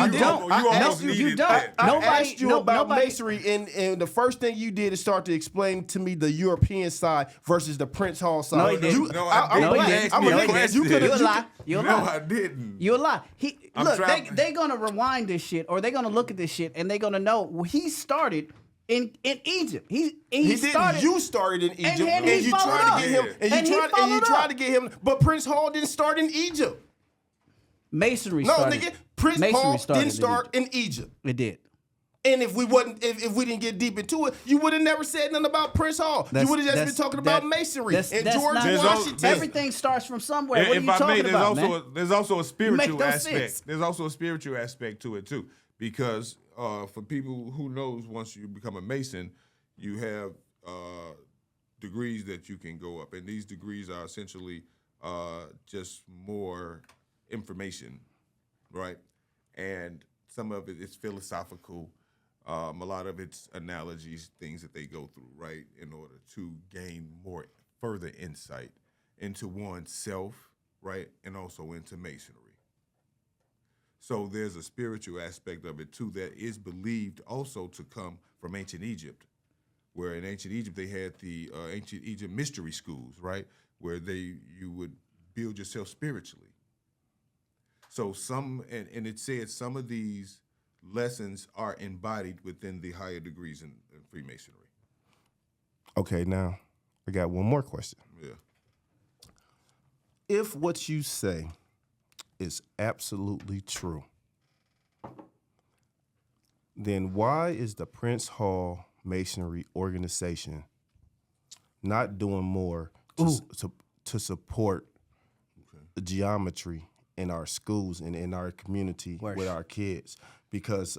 I asked you about masonry, and the first thing you did is start to explain to me the European side versus the Prince Hall side. No, he didn't. You I didn't. You're a lie. They're gonna rewind this shit, or they're gonna look at this shit, and they're gonna know he started in Egypt. He started. You started in Egypt, and you tried to get him, and you tried to get him. But Prince Hall didn't start in Egypt. Masonry No, started. nigga, Prince Hall didn't start in Egypt. It did. And if we didn't get deep into it, you would have never said nothing about Prince Hall. You would have just been talking about masonry and George Washington. Everything starts from somewhere. What are you talking about, man? There's also a spiritual aspect. Sense. There's also a spiritual aspect to it too, because for people who knows, once you become a Mason, you have degrees that you can go up, and these degrees are essentially just more information, right? And some of it is philosophical. A lot of it's analogies, things that they go through, right, in order to gain more further insight into oneself, right, and also into Masonry. So there's a spiritual aspect of it too that is believed also to come from ancient Egypt, where in ancient Egypt they had the ancient Egypt mystery schools, right, where you would build yourself spiritually. So and it said some of these lessons are embodied within the higher degrees in Freemasonry. Okay, now I got one more question. Yeah. If what you say is absolutely true, then why is the Prince Hall Masonry organization not doing more to support the geometry in our schools and in our community with our kids? Because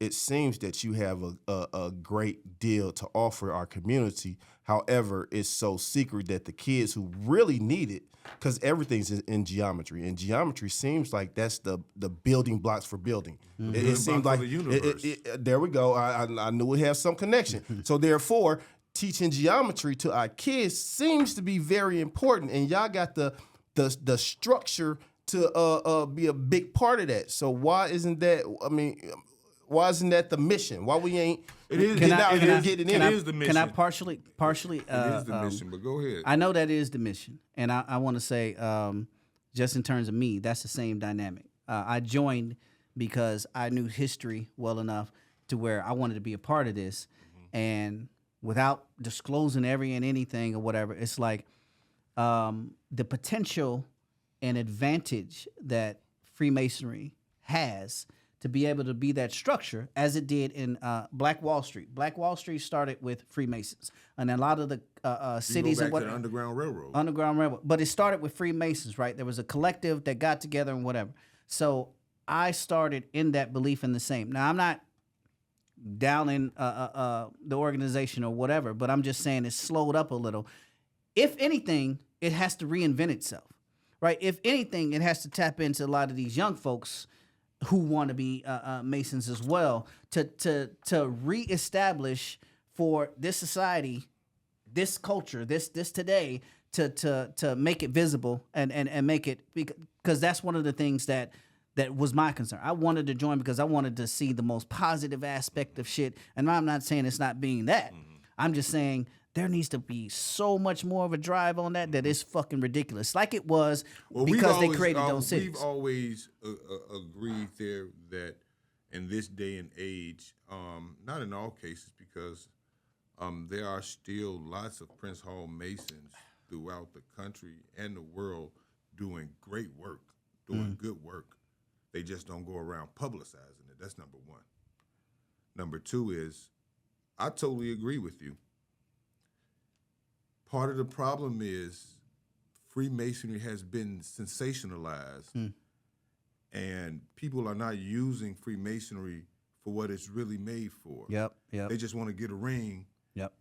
it seems that you have a great deal to offer our community. However, it's so secret that the kids who really need it, because everything's in geometry, and geometry seems like that's the building blocks for building. Mm-hmm. It seems like the universe. There we go. I knew it has some connection. So therefore, teaching geometry to our kids seems to be very important, and y'all got the structure to be a big part of that. So why isn't that? I mean, why isn't that the mission? Why we ain't getting out here getting in? It is the mission. Can I partially? It is the mission, but go ahead. I know that is the mission, and I want to say, just in terms of me, that's the same dynamic. I joined because I knew history well enough to where I wanted to be a part of this, and without disclosing every and anything or whatever, it's like the potential and advantage that Freemasonry has to be able to be that structure as it did in Black Wall Street. Black Wall Street started with Freemasons, and a lot of the cities and and what to the Underground Railroad. Underground Railroad, but it started with Freemasons, right? There was a collective that got together and whatever. So I started in that belief in the same. Now I'm not down in the organization or whatever, but I'm just saying it's slowed up a little. If anything, it has to reinvent itself, right? If anything, it has to tap into a lot of these young folks who want to be Masons as well, to reestablish for this society, this culture, this today, to make it visible and make it, because that's one of the things that was my concern. I wanted to join because I wanted to see the most positive aspect of shit, and I'm not saying it's not being that. Mm-hmm. I'm just saying there needs to be so much more of a drive on that it's fucking ridiculous. Like it was because they created those cities. We've always agreed there that in this day and age, not in all cases, because there are still lots of Prince Hall Masons throughout the country and the world doing great work, doing good work. They just don't go around publicizing it. That's number one. Number two is, I totally agree with you. Part of the problem is Freemasonry has been sensationalized, and people are not using Freemasonry for what it's really made for. Yep. They just want to get a ring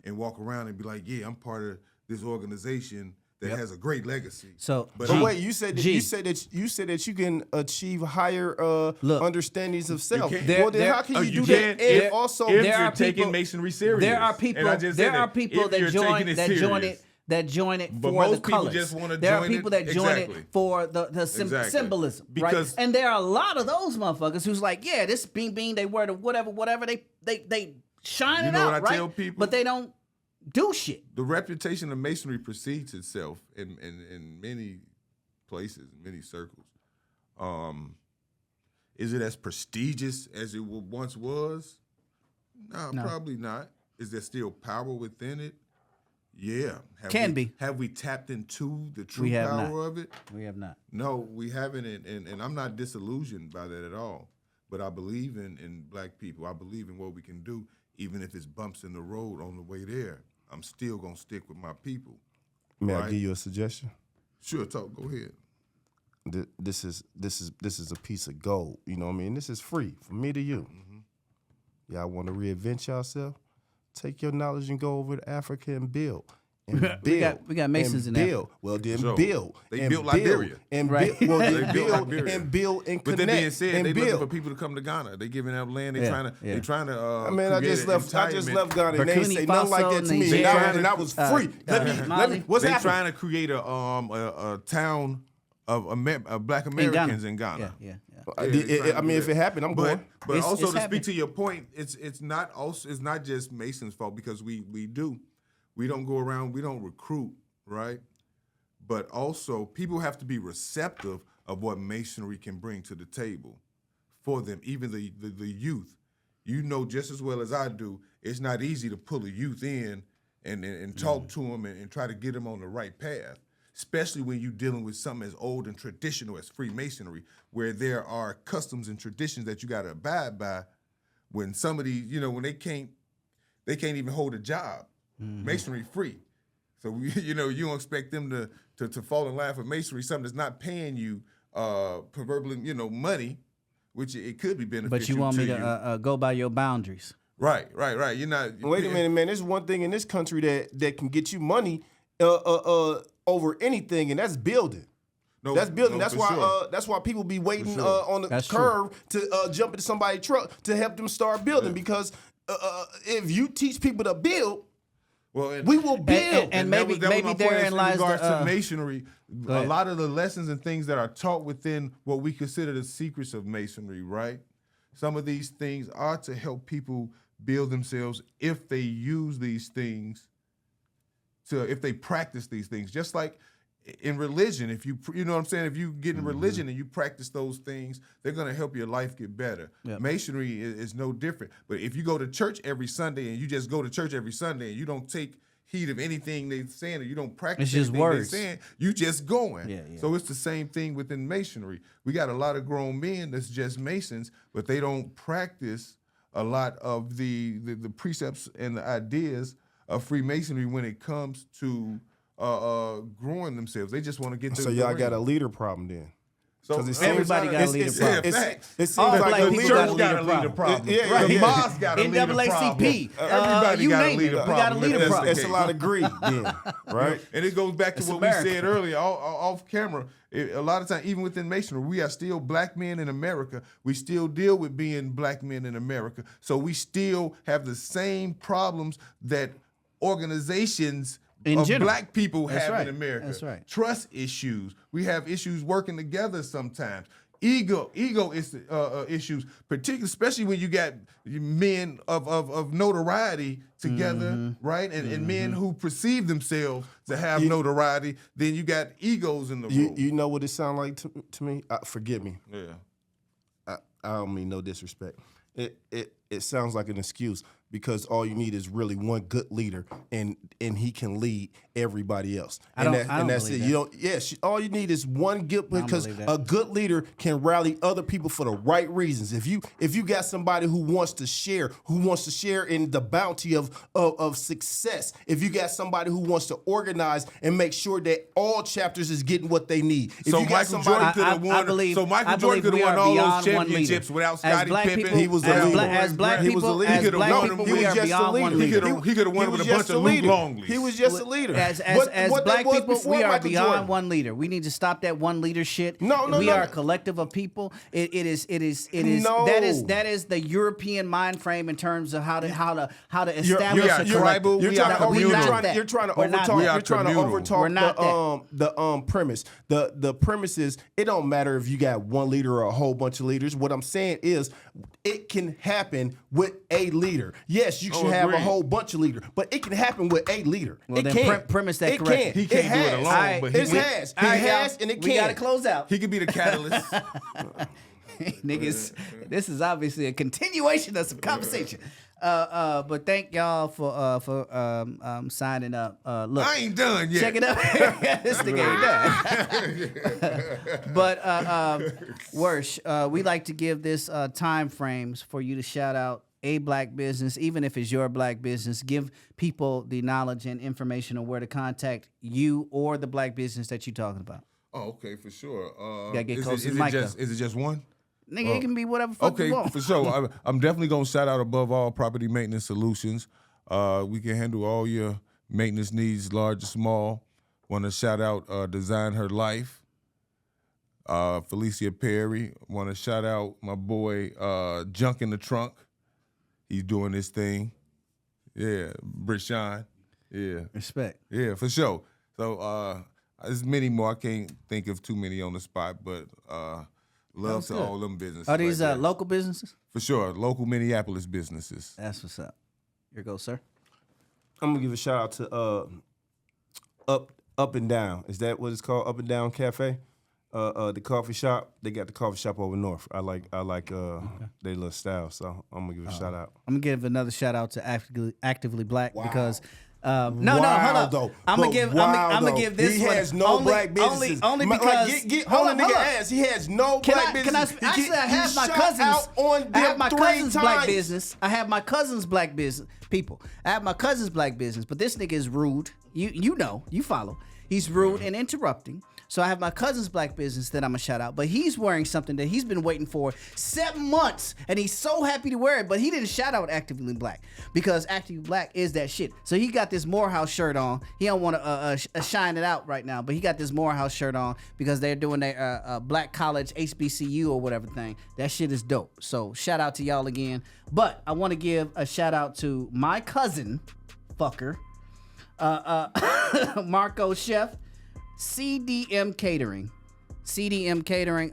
and walk around and be like, yeah, I'm part of this organization that has a great legacy. So, But But I'm- wait, you said that you can achieve higher understandings of self. can't- Well, then there- how can Oh, you you do that? can And if- also, if there you're are taking people- masonry serious. there are And people. I just There said are it. people If that you're join taking it that join serious. it. That join it But for most the people colors. just wanna there are join people it- that join exactly. it for the Exactly. symbolism, Because- right? And there are a lot of those motherfuckers who's like, yeah, this bean, they wear the whatever. They shine You it know out, what I right? tell people? But they don't do shit. The reputation of masonry precedes itself in many places, many circles. Is it as prestigious as it once was? No, probably not. Is there still power within it? Yeah. Have we tapped into the true We have power not. of it? We have not. No, we haven't, and I'm not disillusioned by that at all. But I believe in black people. I believe in what we can do, even if it's bumps in the road on the way there. I'm still gonna stick with my people. may I Right. give you a suggestion? Sure, talk. Go ahead. This is a piece of gold. You know what I mean? This is free from me to you. Y'all want to reinvent yourself? Take your knowledge and go over to Africa and build. And build. We got Masons and in build. Well, then So, build. they and built build, Liberia. And Right. build. Well, They then built build Liberia. and build and But connect. that being said, and they build. looking for people to come to Ghana. They giving out land. They Yeah, trying to. yeah. They trying to. I mean, I just left retirement. Ghana and they ain't Burkina say nothing like that to Faso, me. Niger, And I was free. Let me. What's They happening? trying to create a town of Black Americans in Ghana. Yeah. I mean, if it happened, I'm going. But It's- also it's to happening. speak to your point, it's not just Mason's fault because we don't go around, we don't recruit, right? But also people have to be receptive of what Masonry can bring to the table for them, even the youth. You know just as well as I do, it's not easy to pull a youth in and talk to them and try to get them on the right path, especially when you're dealing with something as old and traditional as Freemasonry, where there are customs and traditions that you got to abide by. When somebody, when they can't even hold a job, Masonry free. So you don't expect them to fall in line for Masonry, something that's not paying you proverbially, money, which it could be beneficial. But you want me you. to go by your boundaries. Right. You're not. Wait a minute, man. There's one thing in this country that can get you money over anything, and that's building. No, That's building. no, That's for why. sure. That's why people be waiting sure. on the That's curve to jump into somebody's truck to help them start building. Because if you teach people to build, Well, we will build. and that maybe was my point therein in lies regards the, to Masonry. A ahead. lot of the lessons and things that are taught within what we consider the secrets of Masonry, right? Some of these things are to help people build themselves if they use these things, if they practice these things. Just like in religion, if you know what I'm saying, if you get in religion and you practice those things, they're going to help your life get better. Yep. Masonry is no different. But if you go to church every Sunday and you just go to church every Sunday and you don't take heed of anything they're saying or you don't practice It's just anything words. they're saying, you just going. Yeah. So it's the same thing within Masonry. We got a lot of grown men that's just Masons, but they don't practice a lot of the precepts and the ideas of Freemasonry when it comes to growing themselves. They just want to get to so the y'all ring. got a leader problem then. So 'Cause it seems everybody got a leader problem. It seems All like black the people leader got a church leader got a leader problem. problem. Yeah, The yeah. mosque got a leader problem. NAACP, Everybody you got a name leader it. We problem. got a leader if that's the problem. It's a case. lot of greed then, right? And it goes back to It's what America. we said earlier, off camera. A lot of times, even within Masonry, we are still black men in America. We still deal with being black men in America. So we still have the same problems that organizations In of general. black people That's have right. in America. That's right. Trust issues. We have issues working together sometimes. Ego is issues, particularly, especially when you got men of notoriety together, right? And men who perceive themselves to have notoriety. Then you got egos in the room. You know what it sounds like to me? Forgive me. Yeah. I don't mean no disrespect. It sounds like an excuse because all you need is really one good leader, and he can lead everybody else. I don't that's believe it. that. You don't. Yes, all you need is one good because believe that. a good leader can rally other people for the right reasons. If you got somebody who wants to share in the bounty of success, if you got somebody who wants to organize and make sure that all chapters is getting what they need. If So you got Michael Jordan could have won. I believe So Michael I Jordan believe could we have won are all beyond those one leader. championships without As Scottie black Pippen. people, He was was a leader. As black He was a people, leader. as He could've black won people, him. we He are was just a beyond one leader. leader. He could have won it with a bunch of Luke Longleys. He was just a leader. As What black that was people, before we are Michael beyond Jordan. one leader. We need to stop that one leader shit. No, we no. are a collective of people. It is. No. That is the European mind frame in terms of how to establish we are a tribal. collective. We are communal. You're trying to We're not overtalk. that. You're trying to communal. We're overtalk not the premise. The premise is it don't matter if you got one leader or a whole bunch of leaders. What I'm saying is it can happen with a leader. Yes, you should have a agreed. whole bunch of leaders, but it can happen with a leader. Well, it then can. premise that it correctly. Can. He can't it do it has. alone, Alright, but he It has. All right, He y'all, has, and it we can. got to close out. He could be the catalyst. Niggas, this is obviously a continuation of some conversation. But thank y'all for signing up. Look, I ain't done yet. check it out. This nigga ain't done. But Worsh, we like to give this time frames for you to shout out a black business, even if it's your black business. Give people the knowledge and information on where to contact you or the black business that you're talking about. Oh, okay, for sure. Gotta get is close it, to the is, mic, it just, is it just one? Nigga, it can be whatever fuck Okay, you want. for sure. I'm definitely gonna shout out Above All Property Maintenance Solutions. We can handle all your maintenance needs, large or small. Want to shout out Design Her Life, Felicia Perry. Want to shout out my boy Junk in the Trunk. He's doing this thing. Yeah, Brishon. Yeah, Respect. yeah, for sure. So there's many more. I can't think of too many on the spot, but love to good. all them businesses. Are these right there. local businesses? For sure, local Minneapolis businesses. That's what's up. Here goes, sir. I'm gonna give a shout out to Up and Down. Is that what it's called? Up and Down Cafe. The coffee shop. They got the coffee shop over north. I like their little style. So I'm gonna give a shout out. I'm gonna give another shout out to Actively Black because no, hold Wow, up. though. I'm But wow, gonna though. give this He one has no only, black businesses. Only Like, because get hold on the up, nigga hold up. ass. He has no Can black I business. actually, I have my shout cousins. out on I have them my 3 cousins' black times. business. I have my cousins' black business people. I have my cousins' black business, but this nigga is rude. You know, you follow. He's rude and interrupting. So I have my cousin's black business that I'm gonna shout out, but he's wearing something that he's been waiting for 7 months, and he's so happy to wear it. But he didn't shout out Actively Black because Actively Black is that shit. So he got this Morehouse shirt on. He don't want to shine it out right now, but he got this Morehouse shirt on because they're doing their Black College HBCU or whatever thing. That shit is dope. So shout out to y'all again. But I want to give a shout out to my cousin, fucker, Marco Chef. CDM Catering,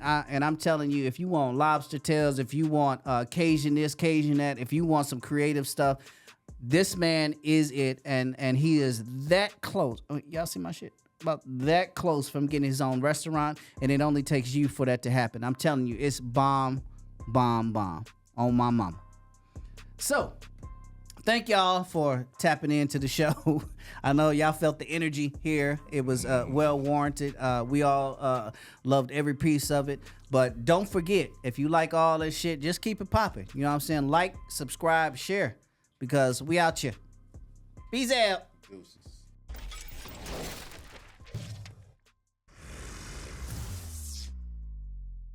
and I'm telling you, if you want lobster tails, if you want Cajun this, Cajun that, if you want some creative stuff, this man is it, and he is that close. Y'all see my shit? About that close from getting his own restaurant, and it only takes you for that to happen. I'm telling you, it's bomb on my mama. So, thank y'all for tapping into the show. I know y'all felt the energy here. It was well warranted. We all loved every piece of it. But don't forget, if you like all this shit, just keep it popping. You know what I'm saying? Like, subscribe, share, because we out here. Peace out. Deuces.